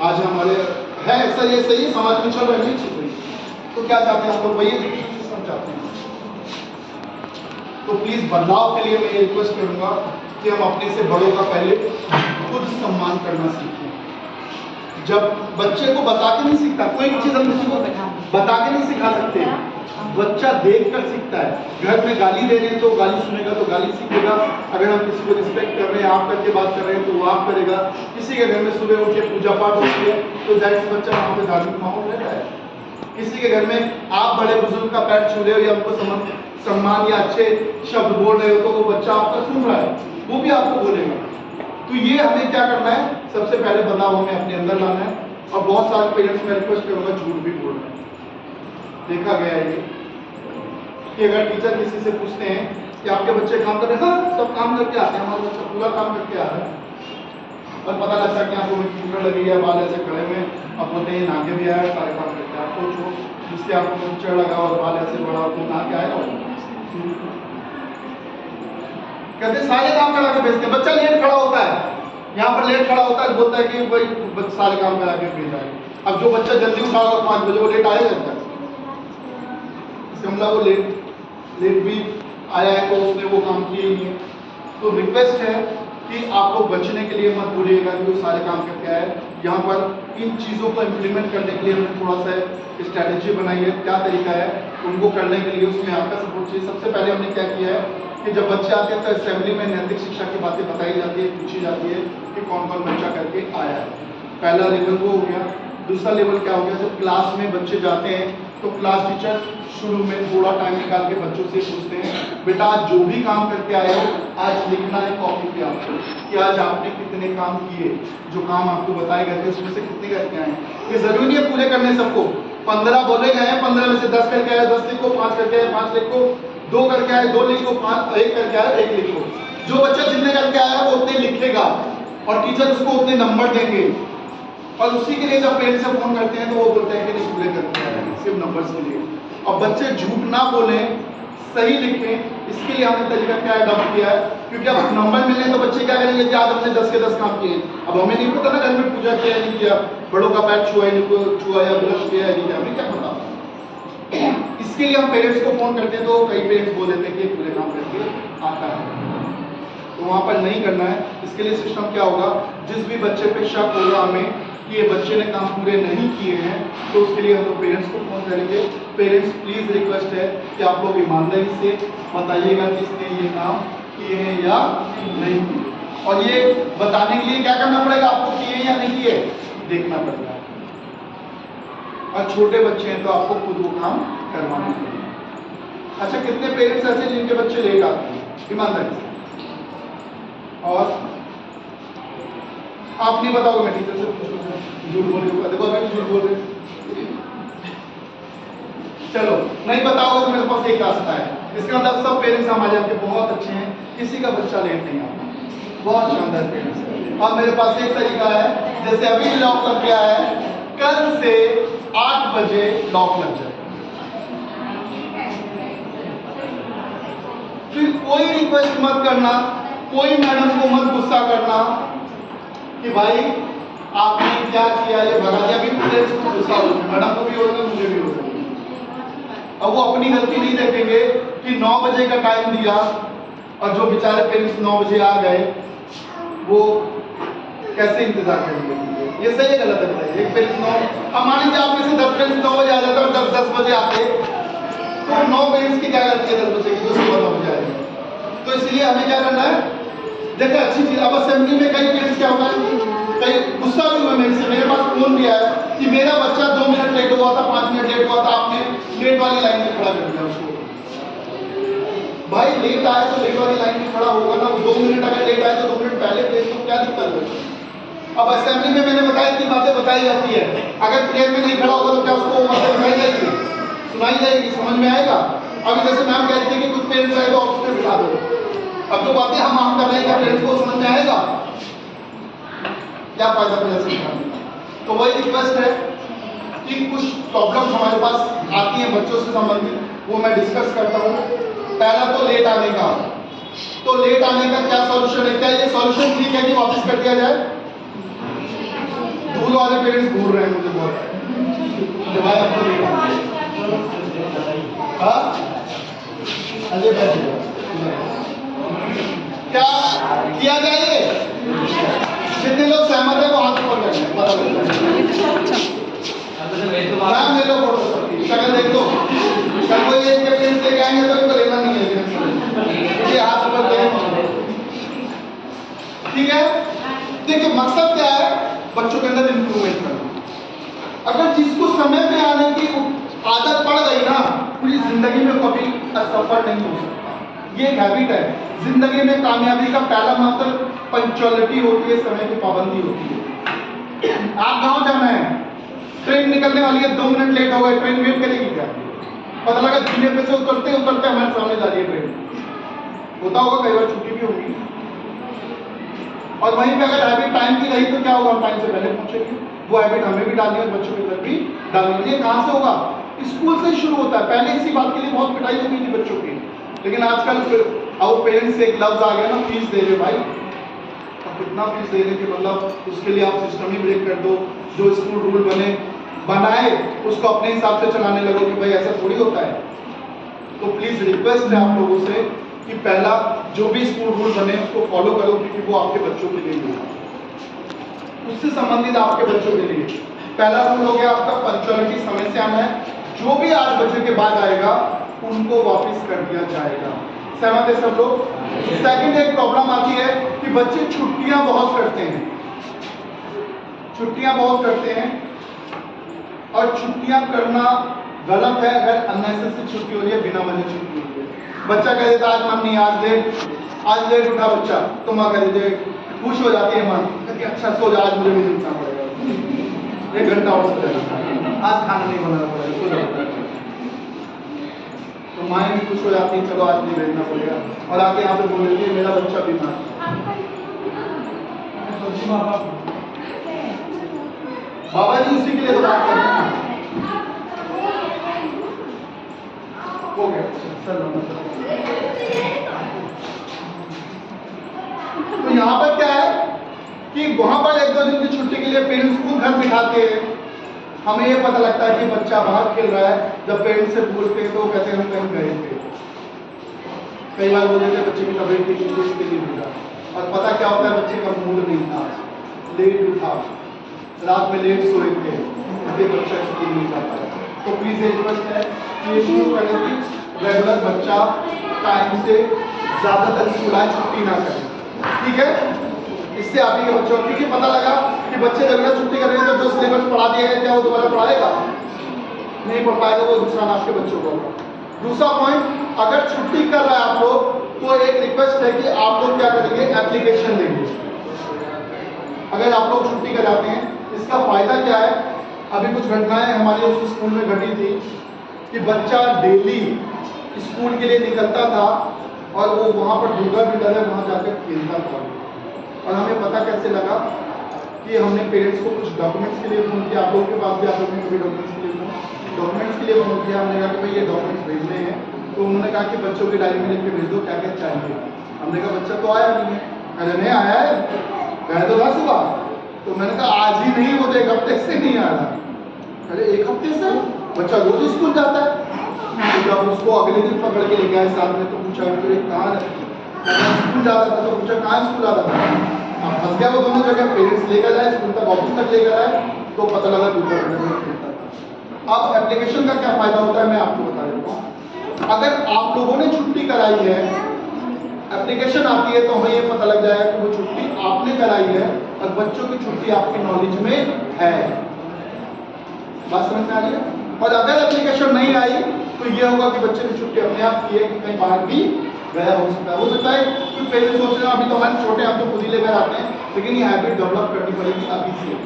आज हमारे है ऐसा, ये सही समाज में चल रहा है, नहीं चल रही, तो क्या चाहते हैं हम लोग? वही एजुकेशन सिस्टम चाहते हैं। तो प्लीज बदलाव के लिए मैं ये रिक्वेस्ट करूंगा कि हम अपने से बड़ों का पहले खुद सम्मान करना सीखें। जब बच्चे को बता के नहीं सीखता, कोई भी चीज हम किसी को बता के नहीं सिखा सकते, बच्चा देख कर सीखता है। घर में गाली दे रहे हैं तो गाली सुनेगा तो गाली सीखेगा। अगर हम किसी को रिस्पेक्ट कर रहे हैं, आप करके बात कर रहे हैं तो वो आप करेगा। किसी के घर में सुबह उठ के पूजा पाठ होती है तो जाहिर सी बच्चा वहाँ पे धार्मिक माहौल रहता है। किसी के घर में आप बड़े बुजुर्ग का पैर छू रहे हो या उनको सम्मान या अच्छे शब्द बोल रहे हो तो वो बच्चा आपका सुन रहा है, वो भी आपको बोलेगा। तो ये हमें क्या करना है, सबसे पहले बदलाव हमें अपने अंदर लाना है। और बहुत सारे पेरेंट्स में रिक्वेस्ट करूंगा, झूठ भी बोल रहे हैं। देखा गया है ये कि अगर टीचर किसी से पूछते हैं कि आपके बच्चे काम कर रहे हैं, हाँ सब काम करके आते हैं, हमारा बच्चा पूरा काम करके आ रहा है, और पता लगता है कि आपको कीचड़ लगी है, बाल ऐसे खड़े हुए, अब बोलते हैं नाके भी आया, सारे काम करते हैं। आप सोचो जिससे आपको कीचड़ लगा और बाल ऐसे बड़ा तो नाके आएगा, कहते सारे काम करा के भेजते हैं, बच्चा लेट खड़ा होता है, यहाँ पर लेट खड़ा होता है, बोलता है कि भाई सारे काम करा के भेजा है। अब जो बच्चा जल्दी उठा होगा 5 बजे, वो लेट आएगा क्या? इसका मतलब वो लेट भी आया है तो उसने वो काम किए ही नहीं। तो रिक्वेस्ट है कि आप लोग बचने के लिए मत भूलिएगा कि वो सारे काम करके आए। यहाँ पर इन चीज़ों को इम्प्लीमेंट करने के लिए हमने थोड़ा सा स्ट्रैटेजी बनाई है, क्या तरीका है उनको करने के लिए, उसमें आपका सपोर्ट चाहिए। सबसे पहले हमने क्या किया है कि जब बच्चे आते हैं तो असेंबली में नैतिक शिक्षा की बातें बताई जाती है, पूछी जाती है कि कौन कौन बच्चा करके आया है। पहला लेवल वो हो गया। दूसरा लेवल क्या हो गया, जब क्लास में बच्चे जाते हैं तो क्लास टीचर शुरू में थोड़ा टाइम निकाल के बच्चों से पूछते हैं, बेटा आज जो भी काम करके आए हो आज लिखना है कॉपी पे आपको कि आज आपने कितने काम किए, जो काम आपको बताए गए थे उसमें से कितने करके आए। ये जरूरी नहीं है पूरे करने सबको, 15 बोले गए हैं, 15 में से 10 करके आए 10 लिखो, 5 करके आए 5 लिखो, 2 करके आए 2 लिखो, 1 करके आए 1 लिखो। जो बच्चा जितने करके आया वो उतने लिखेगा और टीचर उसको उतने नंबर देंगे। और उसी के लिए जब पेरेंट्स से फोन करते हैं तो वो बोलते हैं कि नहीं पूरे करके आए हैं सिर्फ नंबर्स के लिए। और बच्चे झूठ ना बोले, सही लिखें, इसके लिए हमने तरीका क्या अडॉप्ट किया है, क्योंकि अब नंबर मिलने तो बच्चे क्या करेंगे कि आज हमने 10 के 10 काम किए। अब हमें नहीं पता ना घर में पूजा किया नहीं किया, बड़ों का पैर छुआ या ब्रश किया है नहीं किया, हमें क्या पता। इसके लिए हम पेरेंट्स को फोन करते हैं तो कई पेरेंट्स बोल देते हैं कि पूरे काम करके आता है, तो वहाँ पर नहीं करना है। इसके लिए सिस्टम क्या होगा, जिस भी बच्चे पे शक होगा हमें कि ये बच्चे ने काम पूरे नहीं किए हैं तो उसके लिए हम लोग पेरेंट्स को फोन करेंगे। पेरेंट्स प्लीज़ रिक्वेस्ट है कि आप लोग ईमानदारी से बताइएगा कि इसने ये काम किए हैं या नहीं किए, और ये बताने के लिए क्या करना पड़ेगा, आपको किए या नहीं किए देखना पड़ेगा। और छोटे बच्चे हैं तो आपको खुद वो काम करवाना पड़ेगा। अच्छा, कितने पेरेंट्स ऐसे जिनके बच्चे लेट आते हैं, ईमानदारी से? और आप नहीं बताओगे, मैं टीचर से पूछूंगा, झूठ बोले देखो अभी झूठ बोल रहे। चलो नहीं बताओगे तो मेरे पास एक रास्ता है, इसका मतलब सब पेरेंट्स हमारे आपके बहुत अच्छे हैं, किसी का बच्चा लेट नहीं आता, बहुत शानदार पेरेंट्स है। और मेरे पास एक तरीका है, जैसे अभी लॉक लग गया है, कल से 8 बजे लॉक लग जाए। फिर कोई रिक्वेस्ट मत करना, कोई मैडम को मत गुस्सा करना कि भाई आपने क्या किया, ये भगा दिया। अभी पेरेंट्स को गुस्सा हो, मैडम को भी होगा मुझे भी होगा। अब वो अपनी गलती नहीं देखेंगे कि 9 बजे का टाइम दिया और जो बेचारे पेरेंट्स 9 बजे आ गए वो कैसे इंतजार करेंगे। ये सही है गलत है बताइए? एक पेरेंट्स 9, अब मान लीजिए आप में से 10 पेरेंट्स 9 बजे आ जाते और 10 बजे आते तो 9 पेरेंट्स की क्या गलती है 10 बजे की, जो सुबह 9 बजे आएंगे। तो इसलिए हमें क्या करना है, देखिए अच्छी चीज। अब असेंबली में कई पेरेंट्स क्या होता है, कई गुस्सा भी हुए मेरे से, मेरे पास फोन भी आया कि मेरा बच्चा 2 मिनट लेट हुआ था, 5 मिनट लेट हुआ था, आपने लेट वाली लाइन में खड़ा कर दिया उसको। भाई लेट आए तो लेट वाली लाइन में खड़ा होगा ना, 2 मिनट अगर लेट आए तो 2 मिनट पहले प्लेस, तो क्या दिक्कत है। अब असेंबली में मैंने बताया इतनी बातें बताई जाती है, अगर प्लेन में नहीं खड़ा होगा तो क्या उसको बातें सुनाई जाएगी, सुनाई जाएगी, समझ में आएगा। अभी जैसे मैम कह रही थी कि कुछ पेरेंट्स आए तो ऑफिस में बिठा दो, अब जो बातें हम कर रहे हैं क्या पेरेंट्स को समझ में आएगा, क्या फायदा मुझे समझाने का। तो वही रिक्वेस्ट है कि कुछ प्रॉब्लम हमारे पास आती हैं बच्चों से संबंधित, वो मैं डिस्कस करता हूँ। पहला तो लेट आने का, तो लेट आने का क्या सॉल्यूशन है, क्या ये सॉल्यूशन ठीक है कि वापस कर दिया जाए? दूर वाले पेरेंट्स घूर रहे हैं मुझे बहुत, भाई आपको क्या किया जाए? जितने लोग सहमत है वो हाथ ऊपर करें, पता मैम ले लो फोटो, शक्ल देख लो, कल कोई एक पेरेंट्स लेके आएंगे तो इनको लेना नहीं है, ये हाथ ऊपर करें, ठीक है। देखिए मकसद क्या है, बच्चों के अंदर इंप्रूवमेंट करना। अगर जिसको समय पे आने की आदत पड़ गई ना, पूरी जिंदगी में कभी असफल नहीं हो सकता। ये एक हैबिट है, जिंदगी में कामयाबी का पहला मंत्र पंक्चुअलिटी होती है, समय की पाबंदी होती है। आप गांव जाना है, ट्रेन निकलने वाली है, 2 मिनट लेट हो गए, ट्रेन वेट करेगी क्या? पता लगा जीने पे से उतरते उतरते हमारे सामने जा रही है ट्रेन, होता होगा कई बार, छुट्टी भी होगी। और वहीं पे अगर हैबिट टाइम की रही तो क्या होगा, टाइम से पहले पहुंचेगी। वो हैबिट हमें भी डालनी है, बच्चों के अंदर भी डालनी है। कहाँ से होगा? स्कूल से शुरू होता है। पहले इसी बात के लिए बहुत पिटाई होती थी बच्चों की, लेकिन आजकल अब पेरेंट्स से एक लफ्ज आ गया ना, फीस दे रहे भाई, अब कितना फीस दे रहे कि मतलब उसके लिए आप सिस्टम ही ब्रेक कर दो, जो स्कूल रूल बनाए उसको अपने हिसाब से चलाने लगो कि भाई ऐसा थोड़ी होता है। तो प्लीज रिक्वेस्ट है आप लोगों से कि पहला जो भी स्कूल रूल बने उसको फॉलो करो, क्योंकि वो आपके बच्चों के लिए होगा, उससे संबंधित आपके बच्चों के लिए। पहला रूल हो गया आपका पंक्चुअलिटी, समय से आना है। जो भी 8 बजे के बाद आएगा उनको वापस कर दिया जाएगा। सहमत है सब लोग? सेकंड एक प्रॉब्लम आती है कि बच्चे छुट्टियां बहुत करते हैं, छुट्टियां बहुत करते हैं, और छुट्टियां करना गलत है अगर अननेसेसरी छुट्टी हो रही है, बिना वजह छुट्टी हो रही है। बच्चा कह देता आज मन नहीं, आज लेट उठा बच्चा, तो माँ कह देते खुश हो जाती है माँ, कहती अच्छा सो जा, आज मुझे नहीं उठना पड़ेगा, 1 घंटा और सो जाएगा, आज खाना नहीं बनाना पड़ेगा, सो जाता है। तो माँ भी खुश हो जाती है, चलो आज नहीं भेजना पड़ेगा, और आके यहाँ पे बोल देती है मेरा बच्चा बीमार बाबा जी उसी के लिए तो बात कर रहे हैं। हो गया सर। तो यहाँ पर क्या है कि वहां पर 1-2 दिन की छुट्टी के लिए पेरेंट्स को घर बिठाते हैं, हमें ये पता लगता है कि बच्चा बाहर खेल रहा है। जब पेरेंट्स से पूछते हैं तो वो कहते हैं हम कहीं गए थे। कई बार बोल देते बच्चे की तबीयत ठीक नहीं, इसके लिए मिला, और पता क्या होता है बच्चे का मूड नहीं था, लेट उठा, रात में लेट सोए थे, इसलिए बच्चा स्कूल नहीं जाता है। तो प्लीज रिक्वेस्ट है कि ये शुरू करें कि रेगुलर बच्चा टाइम से ज़्यादातर स्कूल आए, छुट्टी ना करें, ठीक है? इससे आगे के बच्चों को क्योंकि पता लगा कि बच्चे रेगुलर छुट्टी करेंगे तो जो सिलेबस पढ़ा दिया गया क्या वो दोबारा पढ़ाएगा नहीं पढ़ पाएगा, वो नुकसान आपके बच्चों को होगा। दूसरा पॉइंट, अगर छुट्टी कर रहा है आप लोग तो एक रिक्वेस्ट है कि आप लोग क्या करेंगे, एप्लीकेशन देंगे। अगर आप लोग छुट्टी कराते हैं, इसका फायदा क्या है? अभी कुछ घटनाएं हमारे उस स्कूल में घटी थी कि बच्चा डेली स्कूल के लिए निकलता था और वो वहाँ पर दुर्गा बिल्डर है वहाँ जाकर खेलता था। और हमें पता कैसे लगा कि हमने पेरेंट्स को कुछ डॉक्यूमेंट्स के लिए फोन किया, आप लोगों के पास भी आप लोगों ने कभी डॉक्यूमेंट्स के लिए फोन किया। हमने कहा कि भाई ये डॉक्यूमेंट्स भेजने हैं, तो उन्होंने कहा कि बच्चों की डायरी में लिख के भेज दो क्या क्या चाहिए। हमने कहा बच्चा तो आया नहीं है, अरे नहीं आया है, गए तो था सुबह। तो मैंने कहा आज ही नहीं, वो तो 1 हफ्ते से नहीं आ रहा। अरे 1 हफ्ते से? बच्चा रोज स्कूल जाता है। तो जब उसको अगले दिन पकड़ के ले गए साथ में तो पूछा कहाँ स्कूल जाता था, तो पूछा कहाँ स्कूल आता था। अब फंस गया वो दोनों जगह, पेरेंट्स लेकर जाए स्कूल तक, ऑफिस तक लेकर आए, तो पता लगा दूसरा खेलता था। अब एप्लीकेशन का क्या फायदा होता है मैं आपको बता देता हूँ। अगर आप लोगों ने छुट्टी कराई है, एप्लीकेशन आती है तो हमें ये पता लग जाएगा कि वो छुट्टी आपने कराई है और बच्चों की छुट्टी आपके नॉलेज में है। बात समझ में आ रही है? और अगर एप्लीकेशन नहीं आई तो ये होगा कि बच्चे ने छुट्टी अपने आप की है कि कहीं बाहर भी गया हो सकता है कि पेरेंट्स सोच रहे हैं अभी तो हमारे छोटे हम तो खुद ही लेकर आते हैं, लेकिन ये हैबिट डेवलप करनी पड़ेगी अभी से।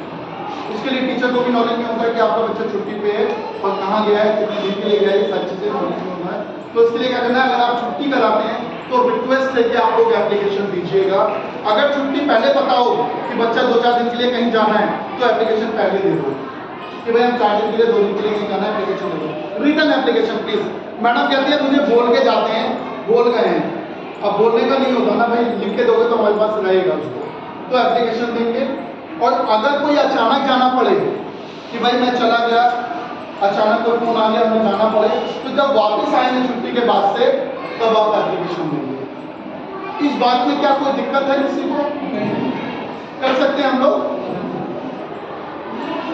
उसके लिए टीचर को भी नॉलेज नहीं होता है कि आपका बच्चा छुट्टी पे है और कहाँ गया है, कितने दिन के लिए गया है, ये सारी चीजें नॉलेज में होना है। तो इसके लिए क्या करना है, अगर आप छुट्टी कराते हैं तो रिक्वेस्ट है कि आप लोग एप्लीकेशन दीजिएगा। अगर छुट्टी पहले पता हो कि बच्चा 2-4 दिन के लिए कहीं जाना है तो एप्लीकेशन पहले दे दो कि भाई हम 4 दिन के लिए 2 दिन के लिए कहीं जाना है, एप्लीकेशन दे दो। Return application please. मैडम कहती है मुझे बोल के जाते हैं, बोल गए हैं, अब बोलने का नहीं होता ना भाई, लिख के दोगे तो हमारे पास रहेगा उसको, तो एप्लीकेशन देंगे। और अगर कोई अचानक जाना पड़े कि भाई मैं चला गया, अचानक कोई फोन आ गया हमें जाना पड़े, तो जब वापस आएंगे छुट्टी के बाद से तब आप एप्लीकेशन देंगे। इस बात में क्या कोई दिक्कत है किसी को? कर सकते हैं हम लोग।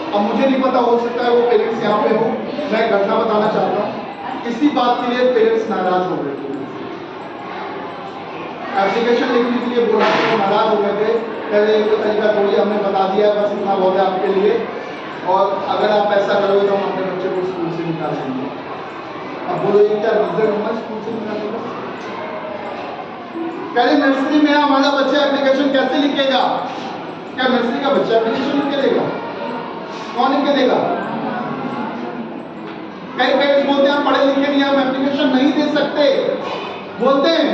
अब मुझे नहीं पता, हो सकता है वो पेरेंट्स यहाँ पे हो, मैं घटना बताना चाहता हूँ। इसी बात के लिए पेरेंट्स नाराज हो गए थे, एप्लीकेशन लिखने के लिए बोला तो नाराज हो गए थे, पहले एक तरीका थोड़ी हमने बता दिया, बस इतना बहुत है आपके लिए, और अगर आप ऐसा करोगे तो हम अपने बच्चे को स्कूल से निकाल देंगे। अब बोलो ये क्या रीजन होगा स्कूल से निकालने का? कह रहे नर्सरी में हमारा बच्चा एप्लीकेशन कैसे लिखेगा? क्या नर्सरी का बच्चा एप्लीकेशन लिख के देगा? कौन लिख के देगा? कई पेरेंट्स बोलते हैं हम पढ़े लिखे नहीं, हम एप्लीकेशन नहीं दे सकते, बोलते हैं,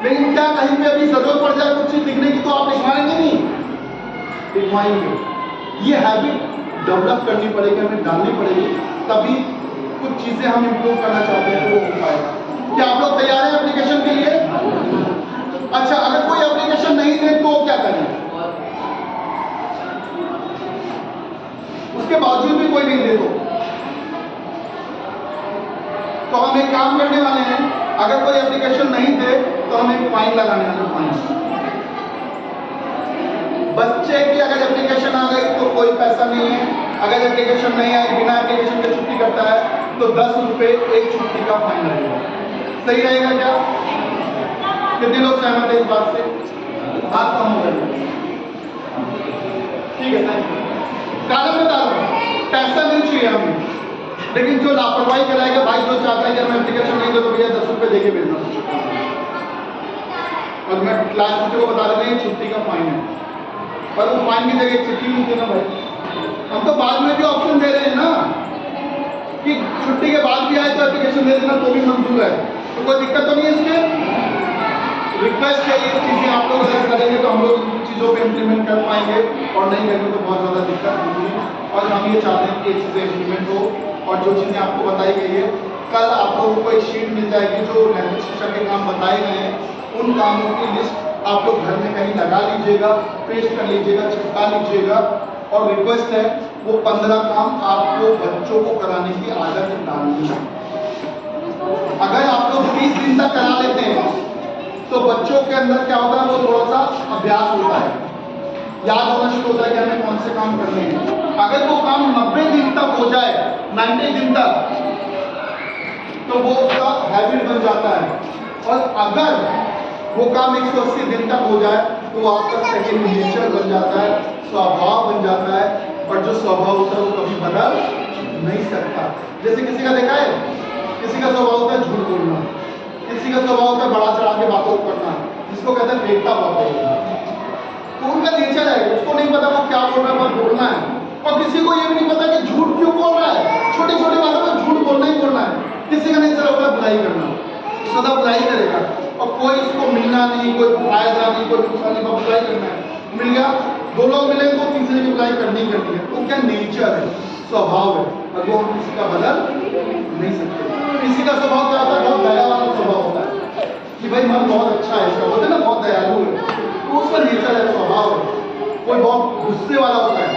लेकिन क्या कहीं पे अभी जरूरत पड़ जाए कुछ चीज लिखने की तो आप लिखवाएंगे नहीं? लिखवाएंगे। ये हैबिट डेवलप करनी पड़ेगी, हमें डालनी पड़ेगी, तभी कुछ चीजें हम इम्प्रूव करना चाहते हैं तो वो हो पाएगा। क्या आप लोग तैयार हैं एप्लीकेशन के लिए? अच्छा, अगर कोई एप्लीकेशन नहीं दे तो क्या काम करने वाले हैं, अगर कोई एप्लीकेशन नहीं थे तो हम एक फाइन लगाने वाले फाइन। बच्चे की अगर एप्लीकेशन आ गई तो कोई पैसा नहीं है, अगर एप्लीकेशन नहीं आई, बिना एप्लीकेशन के छुट्टी करता है तो 10 रुपए एक छुट्टी का फाइन लगेगा। सही रहेगा क्या? कितने लोग सहमत है इस बात से? हाथ कम हो गए, ठीक है। कारण बता दो, पैसा नहीं चाहिए हमें, लेकिन जो लापरवाही कराएगा, भाई जो चाहता है कि हमें एप्लीकेशन नहीं दे तो भैया 10 रुपए देके भेजना, और मैं क्लास टीचर को बता देना ये छुट्टी का फाइन है, पर वो फाइन की जगह एक चिट्ठी नहीं देना भाई। हम तो बाद में भी ऑप्शन दे रहे हैं ना कि छुट्टी के बाद भी आए तो एप्लीकेशन दे देना तो भी मंजूर है, तो कोई दिक्कत तो नहीं है इसमें। रिक्वेस्ट है, ये चीज़ें आप लोग अगर करेंगे तो हम लोग इन चीज़ों पे इम्प्लीमेंट कर पाएंगे, और नहीं करेंगे तो बहुत ज़्यादा दिक्कत होगी। और हम ये चाहते हैं कि ये चीज़ें इम्प्लीमेंट हो, और जो चीज़ें आपको बताई गई है, कल आप लोगों को एक शीट मिल जाएगी जो नैतिक शिक्षा के काम बताए गए हैं, उन कामों की लिस्ट आप लोग घर में कहीं लगा लीजिएगा, पेस्ट कर लीजिएगा, चिपका लीजिएगा। और रिक्वेस्ट है, वो 15 काम आपको बच्चों को कराने की आदत डालनी है। अगर आप लोग 20 दिन तक करा लेते हैं तो बच्चों के अंदर क्या होता है, वो थोड़ा सा अभ्यास होता है, याद होना शुरू होता है कि हमें कौन से काम करने हैं। अगर वो काम 90 दिन तक हो जाए, 90 दिन तक, तो वो उसका हैबिट बन जाता है। और अगर वो काम 180 दिन तक हो जाए तो आपका सेकेंड नेचर बन जाता है, स्वभाव बन जाता है, और जो स्वभाव होता है वो कभी बदल नहीं सकता। जैसे किसी का देखा है, किसी का स्वभाव होता है झूठ बोलना, किसी का स्वभाव होता है बड़ा चढ़ा के बातों करना, जिसको कहते हैं फेंकता बात, तो उनका नेचर है, उसको नहीं पता वो क्या बोल रहा है, बस बोलना है। और किसी को ये भी नहीं पता कि झूठ क्यों बोल रहा है, छोटी छोटी बातों में झूठ बोलना ही बोलना है। किसी का नेचर होता है बुराई करना, सदा बुराई करेगा, और कोई उसको मिलना नहीं, कोई फायदा नहीं, कोई नुकसान नहीं, बुराई करना है। मिल गया, दो लोग मिले तो तीसरे की बुराई करनी ही करनी है। वो क्या नेचर है, स्वभाव है, और वो हम किसी का बदल नहीं सकते। किसी का स्वभाव क्या होता है, बहुत दया वाला स्वभाव होता है कि भाई मन बहुत अच्छा है इसका, बोलते ना बहुत दयालु है, तो उसका नेचर है, स्वभाव है। कोई बहुत गुस्से वाला होता है,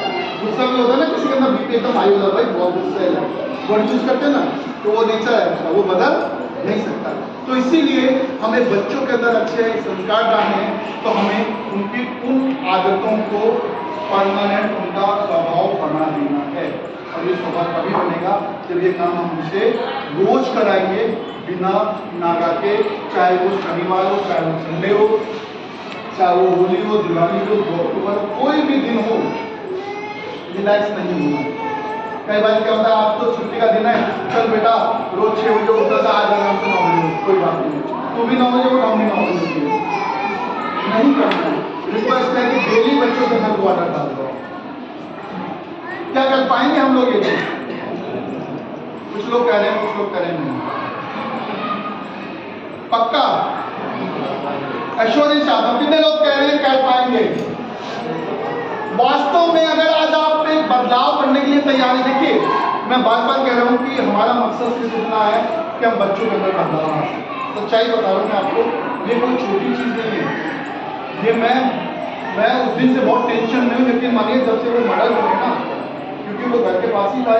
गुस्सा भी होता है ना, किसी के अंदर बीपी एकदम हाई होता है, भाई बहुत गुस्से है, वर्ड यूज करते हैं ना, तो वो नेचर है उसका, वो बदल नहीं सकता। तो इसीलिए हमें बच्चों के अंदर अच्छे संस्कार डालने हैं, तो हमें उनकी उन आदतों को परमानेंट उनका स्वभाव बना देना है। और ये स्वभाव कभी बनेगा जब ये काम हम उनसे रोज कराएंगे, बिना नागा के, चाहे वो शनिवार हो, चाहे वो संडे हो, चाहे वो होली हो, दिवाली हो, 2 अक्टूबर, कोई भी दिन हो, रिलैक्स नहीं होगा। कई बार क्या होता है, आप तो छुट्टी का दिन है, चल बेटा रोज 6 बजे उठता था, आज आराम से 9 बजे, कोई बात नहीं, तू भी 9 बजे उठ, हम भी 9 बजे उठिए, नहीं करना है। रिक्वेस्ट है कि डेली बच्चों के घर को ऑर्डर डाल दो। क्या कर पाएंगे हम लोग ये चीज? कुछ लोग कह रहे हैं, कुछ लोग कह रहे हैं नहीं। पक्का एश्योरेंस चाहता हूं, कितने लोग कह रहे हैं कर पाएंगे? वास्तव में अगर आज आप एक बदलाव करने के लिए तैयार है, देखिए मैं बार बार कह रहा हूँ कि हमारा मकसद सिर्फ इतना है कि हम बच्चों के अंदर बदलाव आ सकें। सच्चाई बता रहा हूँ मैं आपको, ये कोई छोटी चीज़ नहीं है। ये मैं उस दिन से बहुत टेंशन में हूँ, लेकिन मानिए जब से वो मर्डर हुए ना, क्योंकि वो घर के पास ही था,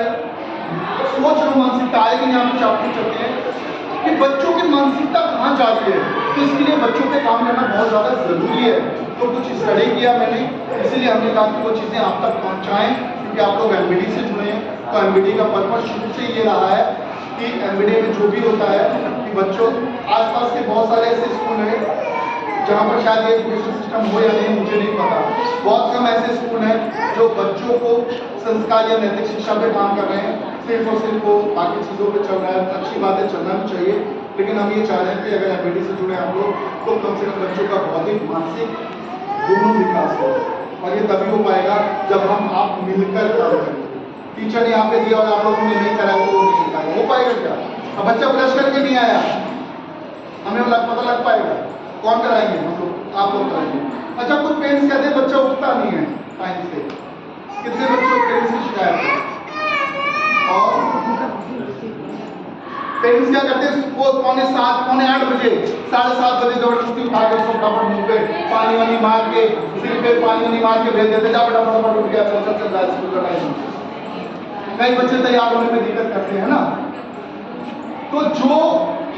सोच रहा हूँ मानसिकता आएगी नहीं, आप चापू चलते हैं कि बच्चों की मानसिकता कहाँ जाती है, तो इसके लिए बच्चों पे काम करना बहुत ज़्यादा ज़रूरी है। तो कुछ स्टडी किया मैंने, इसीलिए हमने कहा कि वो चीज़ें आप तक पहुँचाएँ, क्योंकि आप लोग एमबीडी से जुड़े हैं, तो एमबीडी का पर्पज शुरू से ये रहा है कि एमबीडी में जो भी होता है कि बच्चों, आसपास के बहुत सारे ऐसे स्कूल हैं जहाँ पर शायद ये एजुकेशन सिस्टम हो या नहीं मुझे नहीं पता, बहुत कम ऐसे स्कूल हैं जो बच्चों को संस्कार या नैतिक शिक्षा पे काम कर रहे हैं। सिर्फ और सिर्फ वो बाकी चीज़ों पे चल रहा है, अच्छी बात है, चलना भी चाहिए, लेकिन हम ये चाह रहे हैं कि अगर एमबीडी से जुड़े आप लोग तो कम से कम बच्चों का बौद्धिक मानसिक दोनों विकास हो, और ये तभी हो पाएगा जब हम आप मिलकर काम करेंगे। टीचर ने यहाँ पे दिया और आप लोगों ने नहीं करा तो वो नहीं सिखाएगा, हो पाएगा क्या? अब बच्चा ब्रश करके नहीं आया, हमें पता लग पाएगा? कौन कराएंगे? हम लोग, आप लोग कराएंगे। अच्छा, कुछ पेरेंट्स कहते हैं बच्चा उठता नहीं है टाइम से, कितने बच्चों पेरेंट्स की शिकायत है, और पेरेंट्स क्या करते हैं, वो 7:45, 7:45 बजे, 7:30 बजे जबरदस्ती उठा के उसको फटाफट मुंह पे पानी वानी मार के, सिर पे पानी वानी मार के भेज देते, जा बेटा फटाफट उठ गया, चल जा स्कूल का टाइम। कई बच्चे तैयार होने में दिक्कत करते हैं ना, तो जो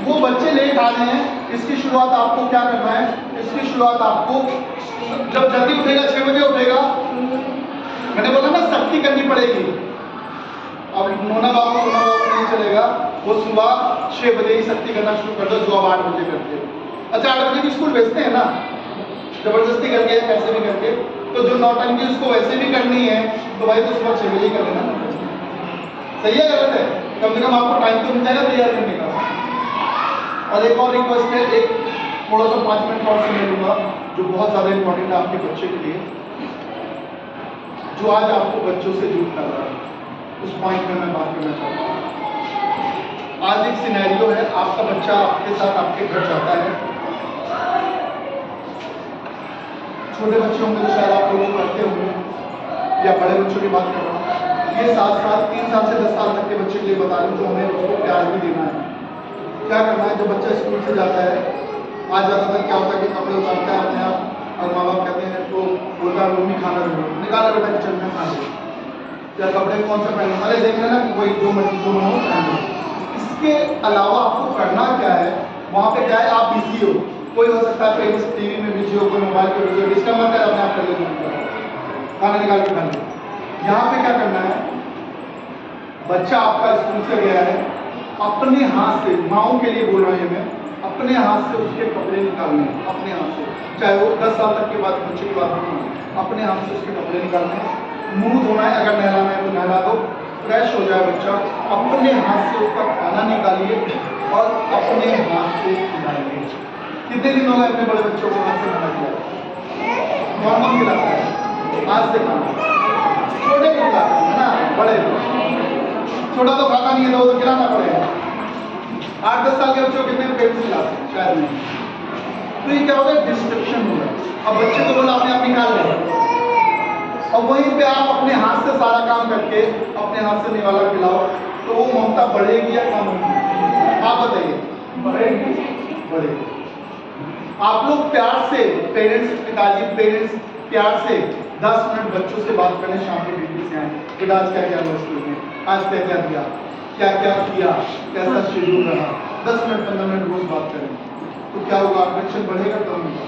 वो बच्चे लेट आ रहे हैं, इसकी शुरुआत आपको क्या करना है, इसकी शुरुआत आपको जब जल्दी उठेगा 6 बजे उठेगा, मैंने बोला ना सख्ती करनी पड़ेगी। अब नोना बाबू सोना बाबू नहीं चलेगा, वो सुबह 6 बजे ही सख्ती करना शुरू कर दो, जो अब 8 बजे करते हैं। अच्छा 8 बजे भी स्कूल भेजते हैं ना, जबरदस्ती करके कैसे भी करके, तो जो नौटंकी उसको वैसे भी करनी है तो भाई तो सुबह 6 बजे ही कर लेना। सही है गलत है? कम से कम आपको टाइम तो मिल जाएगा तैयार करने का। और एक और रिक्वेस्ट है, एक थोड़ा सा 5 मिनट और समय लूंगा, जो बहुत ज़्यादा इंपॉर्टेंट है आपके बच्चे के लिए, जो आज आपको बच्चों से दूर कर रहा है, उस पॉइंट में मैं बात करना चाहता हूँ। आज एक सिनेरियो है, आपका बच्चा आपके साथ आपके घर जाता है, छोटे बच्चे होंगे तो शायद आप लोग करते होंगे, या बड़े बच्चों की बात कर रहा हूँ, ये 3 साल से 10 साल तक के बच्चे के लिए बता रहा हूँ, जो हमें उसको प्यार भी देना है। क्या करना है, जब बच्चा स्कूल से जाता है, आज ज़्यादातर क्या होता है कि कपड़े उतारता है अपने आप, और माँ बाप कहते हैं तो बोलता है मम्मी खाना दो, निकाला बेटा किचन में खा दो, या कपड़े कौन सा पहने, अरे देख लेना कोई जो मर्जी जो मन हो पहन लो। इसके अलावा आपको करना क्या है, वहाँ पे क्या है, आप बिजी हो, कोई हो सकता है पेरेंट्स टीवी में बिजी हो, कोई मोबाइल पे बिजी हो, डिस्टर्ब मत कर, अपने आप कर ले, खाना निकाल के खा ले। यहाँ पे क्या करना है, बच्चा आपका स्कूल से गया है, अपने हाथ से, माओ के लिए बोल रहा हूँ मैं, अपने हाथ से उसके कपड़े निकालने हैं, अपने हाथ से, चाहे वो 10 साल तक के बाद बच्चे की बात नहीं, अपने हाथ से उसके कपड़े निकालने हैं, मुंह धोना है, अगर नहलाना है तो नहला दो, फ्रेश हो जाए बच्चा, अपने हाथ से उसका खाना निकालिए और अपने हाथ से खिलाइए। कितने दिन हो गए अपने बड़े बच्चों को हाथ से खाना खिलाया? कौन खिलाता है हाथ से खाना? छोटे को खिलाते हैं ना, बड़े छोटा तो खाता नहीं है तो वो तो खिलाना पड़ेगा। 8-10 साल के बच्चों को कितने पेरेंट्स खिलाते हैं? शायद नहीं। तो ये क्या होता है, डिस्ट्रक्शन हो रहा है। अब बच्चे को बोला अपने आप निकाल ले, और वहीं पे आप अपने हाथ से सारा काम करके अपने हाथ से निवाला खिलाओ, तो वो ममता बढ़ेगी या कम होगी? आप बताइए, बढ़ेगी? बढ़ेगी। आप लोग प्यार से, पेरेंट्स, पिताजी पेरेंट्स प्यार से 10 मिनट बच्चों से बात करें, शाम के ड्यूटी से आए, बेटा आज क्या क्या हुआ स्कूल में, आज क्या क्या दिया, क्या क्या किया, कैसा शेड्यूल रहा, 10 मिनट 15 मिनट रोज बात करें, तो क्या होगा, अट्रैक्शन बढ़ेगा कम होगा?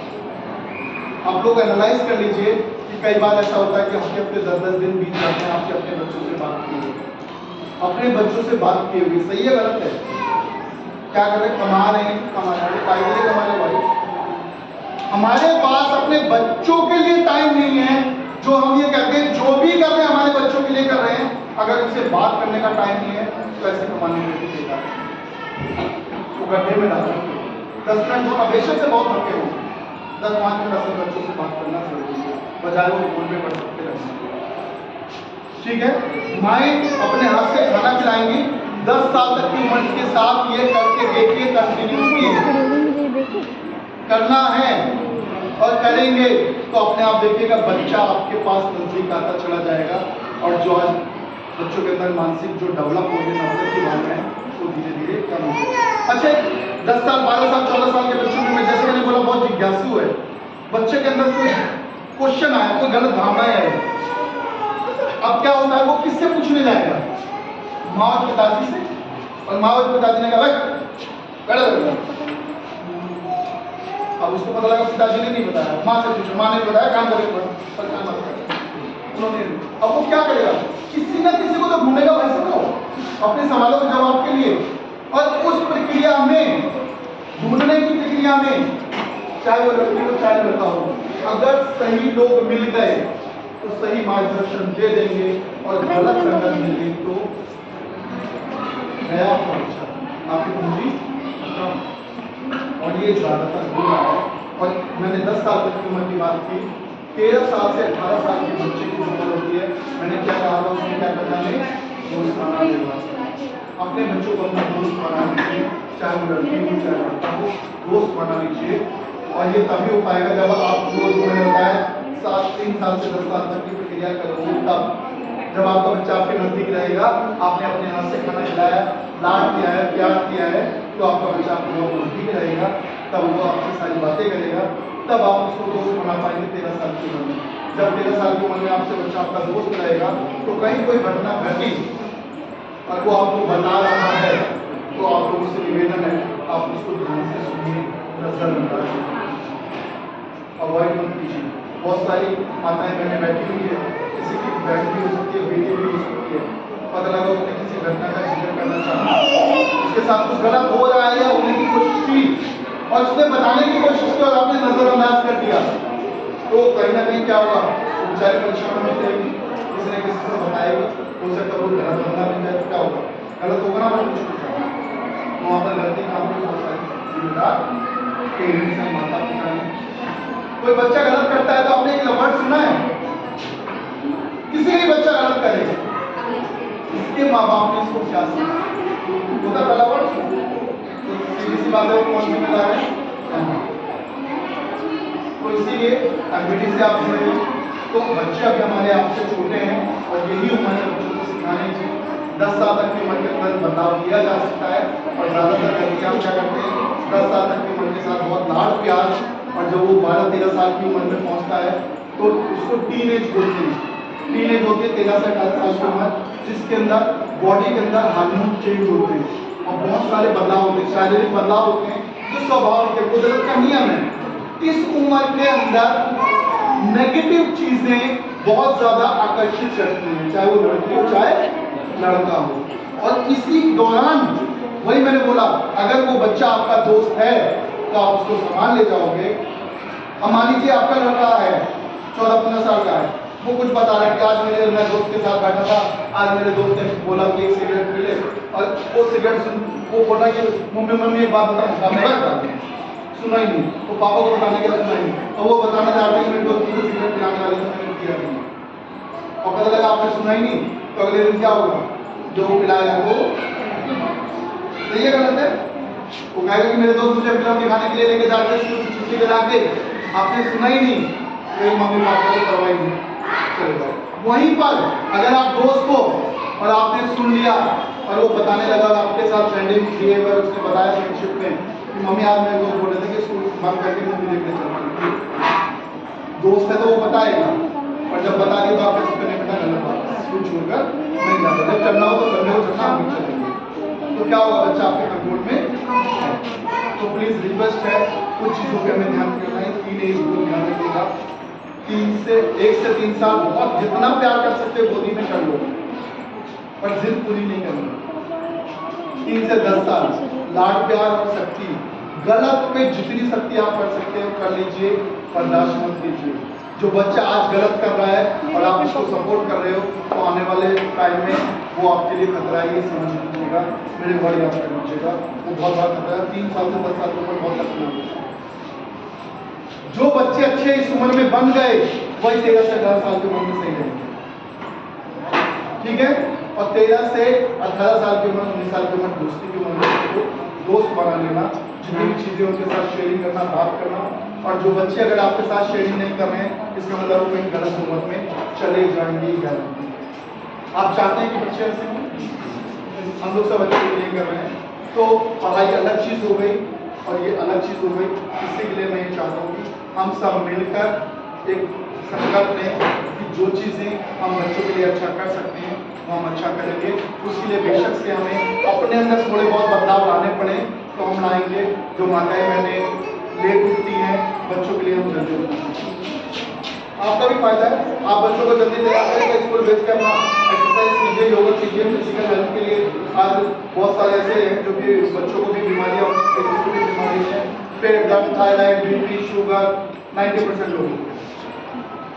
आप लोग एनालाइज कर लीजिए कि कई बार ऐसा होता है कि हफ्ते 10-10 दिन बीत जाते हैं आपसे अपने बच्चों से बात किए, अपने बच्चों से बात किए हुए। सही है गलत है? क्या कर रहे, कमा रहे हैं, कमा रहे हैं, फायदे कमा रहे भाई, हमारे पास अपने बच्चों के लिए टाइम नहीं है। जो हम ये कहते हैं जो भी कर रहे हैं हमारे बच्चों के लिए कर रहे हैं, अगर उनसे बात करने का टाइम नहीं है तो ऐसे कमाने में भी देगा, वो गड्ढे में डाल सकते। 10 मिनट जो बेशक से बहुत थके हो, 10-5 मिनट अपने बच्चों से बात करना जरूरी है, बजाय वो फोन पे पढ़ सकते रहने। ठीक है, माइंड अपने हाथ से खाना खिलाएंगी, 10 साल तक की उम्र के साथ ये करके देखिए, कंटिन्यूसली करना है और करेंगे तो अपने आप देखिएगा बच्चा आपके पास नजदीक आता चला जाएगा, और जो आज बच्चों के अंदर मानसिक जो डेवलप हो गई नफरत की भावना है वो धीरे धीरे कम हो जाएगी। अच्छा 10 साल 12 साल 14 साल के बच्चों में, जैसे मैंने बोला, बहुत जिज्ञासु है, बच्चे के अंदर कोई क्वेश्चन आया, कोई गलत भावनाएं आई, अब क्या होता है, वो किससे पूछने जाएगा? माँ और पिताजी से, और माँ और पिताजी ने कहा भाई, अब उसको पता लगा पिताजी ने नहीं बताया, माँ से पूछो, माँ ने बताया काम करेगा, उन्होंने, अब वो क्या करेगा, किसी ना किसी को तो ढूंढेगा वैसे तो अपने सवालों के जवाब के लिए। और उस प्रक्रिया में, ढूंढने की प्रक्रिया में, चाहे वो लड़की हो चाहे लड़का हो, अगर सही लोग मिल गए तो सही मार्गदर्शन दे देंगे, और गलत संगत मिल गई तो नया आपकी पूंजी खत्म। और ये ज़्यादातर हो रहा है। और मैंने 10 साल तक की उम्र की बात की, 13 साल से 18 साल के बच्चे की जो उम्र होती है, मैंने क्या कहा था, उसमें क्या करना है, दोस्त बना देगा। अपने बच्चों को अपना दोस्त बना लीजिए, चाहे वो लड़की हो चाहे लड़का हो, दोस्त बना लीजिए। और ये तभी हो पाएगा जब आप जो मैंने बताया 3 साल से 10 साल तक की प्रक्रिया करोगे, तब जब आपका बच्चा आपके नजदीक रहेगा, आपने अपने हाथ से खाना खिलाया, लाड किया है, प्यार किया है, तो आपका बच्चा आपको बहुत नजदीक रहेगा, तब वो आपसे सारी बातें करेगा, तब आप उसको दोस्त बना पाएंगे 13 साल की उम्र में। जब 13 साल की उम्र में आपसे बच्चा आपका दोस्त रहेगा, तो कहीं कोई घटना घटी और वो आपको बता रहा है, तो आप लोगों से निवेदन है, आप उसको ध्यान से सुनिए, नजरअंदाज अवॉइड मत कीजिए। बहुत सारी माताएं बहनें बैठी हुई है, किसी की बहन भी हो सकती है, बेटी भी हो सकती है, पता लगा उसने किसी घटना का जिक्र करना चाहा, उसके साथ कुछ गलत हो रहा है या होने की कोशिश की और उसने बताने की कोशिश की और आपने नजरअंदाज कर दिया, तो कहीं ना कहीं क्या होगा, बेचारी परेशान हो जाएगी, किसी ने किसी को बताएगी, हो सकता है वो गलत बंदा बन जाए, तो क्या होगा, गलत होगा ना, बड़ा मुश्किल है। तो वहाँ पर गलती काम की बहुत सारी जिम्मेदार पेरेंट्स हैं, माता पिता हैं। कोई बच्चा गलत करता है तो आपने एक वर्ड सुना है, किसी भी बच्चा गलत करे इसके माँ बाप ने इसको क्या सिखाया होता, पहला वर्ड तो सीधी बात है, वो कौन जिम्मेदार है, तो इसीलिए एक्टिविटी से आप समझिए। तो बच्चे अभी हमारे आपसे छोटे हैं और यही उम्र है बच्चों को सिखाने की। 10 साल तक की उम्र के अंदर बदलाव किया जा सकता है और ज़्यादातर लड़के हम क्या करते हैं, 10 साल तक की उम्र के साथ बहुत लाड प्यार, और जब वो 12-13 साल की उम्र में पहुंचता है तो उसको टीन एज बोलते हैं। टीन एज होती है 13 से 18 साल की उम्र, जिसके अंदर बॉडी के अंदर हार्मोन चेंज होते हैं और बहुत सारे बदलाव होते हैं, शारीरिक बदलाव होते हैं जो स्वभाव के कुदरत का नियम है। इस उम्र के अंदर नेगेटिव चीजें बहुत ज्यादा आकर्षित करती हैं, चाहे वो लड़की हो चाहे लड़का हो। और इसी दौरान वही मैंने बोला, अगर वो बच्चा आपका दोस्त है तो आप उसको संभाल ले जाओगे। अब मान लीजिए आपका लड़का है 14-15 साल का है, वो कुछ बता रहा है कि आज मैं दोस्त के साथ बैठा था, आज मेरे दोस्त ने बोला कि एक सिगरेट पी ले, और वो सिगरेट वो बोला कि मम्मी एक बात बताऊँ, सुना ही नहीं, तो पापा को बताने के लिए सुना ही नहीं, और वो बताना चाहते हैं मेरे दोस्त को सिगरेट पिलाने वाले से मैंने किया नहीं, और पता लगा आपने सुना ही नहीं, तो अगले दिन क्या होगा, जो वो पिलाएगा वो सही है गलत है, वो कहेगा कि मेरे दोस्त मुझे फिल्म दिखाने के लिए लेके जाते हैं, छुट्टी करा के आपने सुना ही नहीं, तो मम्मी पापा को करवाई नहीं, चलेगा। वहीं पर अगर आप दोस्त हो और आपने सुन लिया और वो बताने लगा, आपके साथ फ्रेंडिंग बिहेवियर उसने बताया फ्रेंडशिप में कि मम्मी आज मेरे दोस्त बोल रहे थे कि स्कूल बंद करके मूवी देखने चलना, दोस्त है तो वो बताएगा, और जब बता दिया तो आप कैसे करने बेटा गलत बात, स्कूल छोड़कर नहीं जाता, जब चलना हो तो संडे को चलना, हम चलेंगे, तो क्या होगा, बच्चा आपके कंट्रोल में। तो प्लीज रिक्वेस्ट है, कुछ चीज़ों पे हमें ध्यान देना है, 3 एज को ध्यान रखिएगा, 1 से 3 साल बहुत जितना प्यार कर सकते हो गोदी में कर लो, पर जिद पूरी नहीं करनी। 3 से 10 साल लाड प्यार और शक्ति, गलत पे जितनी शक्ति आप कर सकते हो कर लीजिए, बर्दाश्त मत कीजिए। जो बच्चा आज गलत कर रहा है और आप उसको सपोर्ट कर रहे हो, तो आने वाले टाइम में वो आपके लिए खतरा है, ये समझ लीजिएगा, मेरे वर्ड याद कर लीजिएगा, वो बहुत बड़ा खतरा है। 3 साल से 10 साल की उम्र बहुत खतरा है। जो बच्चे अच्छे इस उम्र में बन गए वही 13 से 18 साल की उम्र में सही रहेंगे, ठीक है। और 13 से 18 साल की उम्र, 19 साल की उम्र दोस्ती की उम्र में दोस्त बना लेना, जितनी भी चीज़ें उनके साथ शेयरिंग करना, बात करना। और जो बच्चे अगर आपके साथ शेयरिंग नहीं कर रहे हैं, इसका मतलब वो कहीं गलत उम्र में चले जाएंगे, गारंटी। आप चाहते हैं कि बच्चे ऐसे हों, हम लोग सब अच्छे नहीं कर रहे हैं, तो पढ़ाई अलग चीज़ हो गई और ये अलग चीज़ हो गई। इसी के लिए मैं ये चाहता हूँ कि हम सब मिलकर एक संकल्प लें कि जो चीज़ें हम बच्चों के लिए अच्छा कर सकते हैं वो हम अच्छा करेंगे। उसके लिए बेशक से हमें अपने अंदर थोड़े बहुत बदलाव लाने पड़े तो हम लाएंगे। जो माताएं बहनें लेट उठती हैं, बच्चों के लिए हम जल्दी उठेंगे, आपका भी फायदा है। आप बच्चों को जल्दी तैयार करेंगे, स्कूल भेज के अपना एक्सरसाइज कीजिए, योगा कीजिए, फिजिकल हेल्थ के लिए। आज बहुत सारे ऐसे हैं जो कि बच्चों को भी बीमारियाँ, बीमारी है, पेट दर्द, थायराइड, बीपी, शुगर, 90% लोग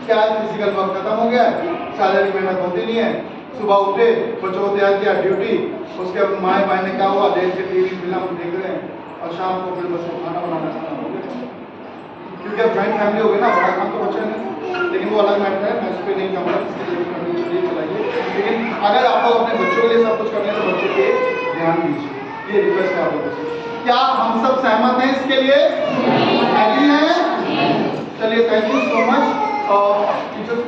क्या है, फिजिकल वर्क खत्म हो गया है, शारीरिक मेहनत होती नहीं है। सुबह उठे, बच्चों को तैयार किया, ड्यूटी, उसके माएँ बहनें क्या हुआ, देर से टीवी फिल्म देख रहे हैं और शाम को फिर बस खाना बनाना चाहना हो गया, क्योंकि अब जॉइंट फैमिली हो गई ना, बड़ा काम तो बच्चा नहीं, लेकिन वो अलग मैटर है, मैं उस पर नहीं जाऊँगा, इसके लिए चलाइए। लेकिन अगर आप लोग अपने बच्चों के लिए सब कुछ कर रहे हैं तो बच्चों पे ध्यान दीजिए, ये रिक्वेस्ट है आप लोगों से। क्या हम सब सहमत हैं इसके लिए? एग्री हैं? चलिए, thank you so much. Teachers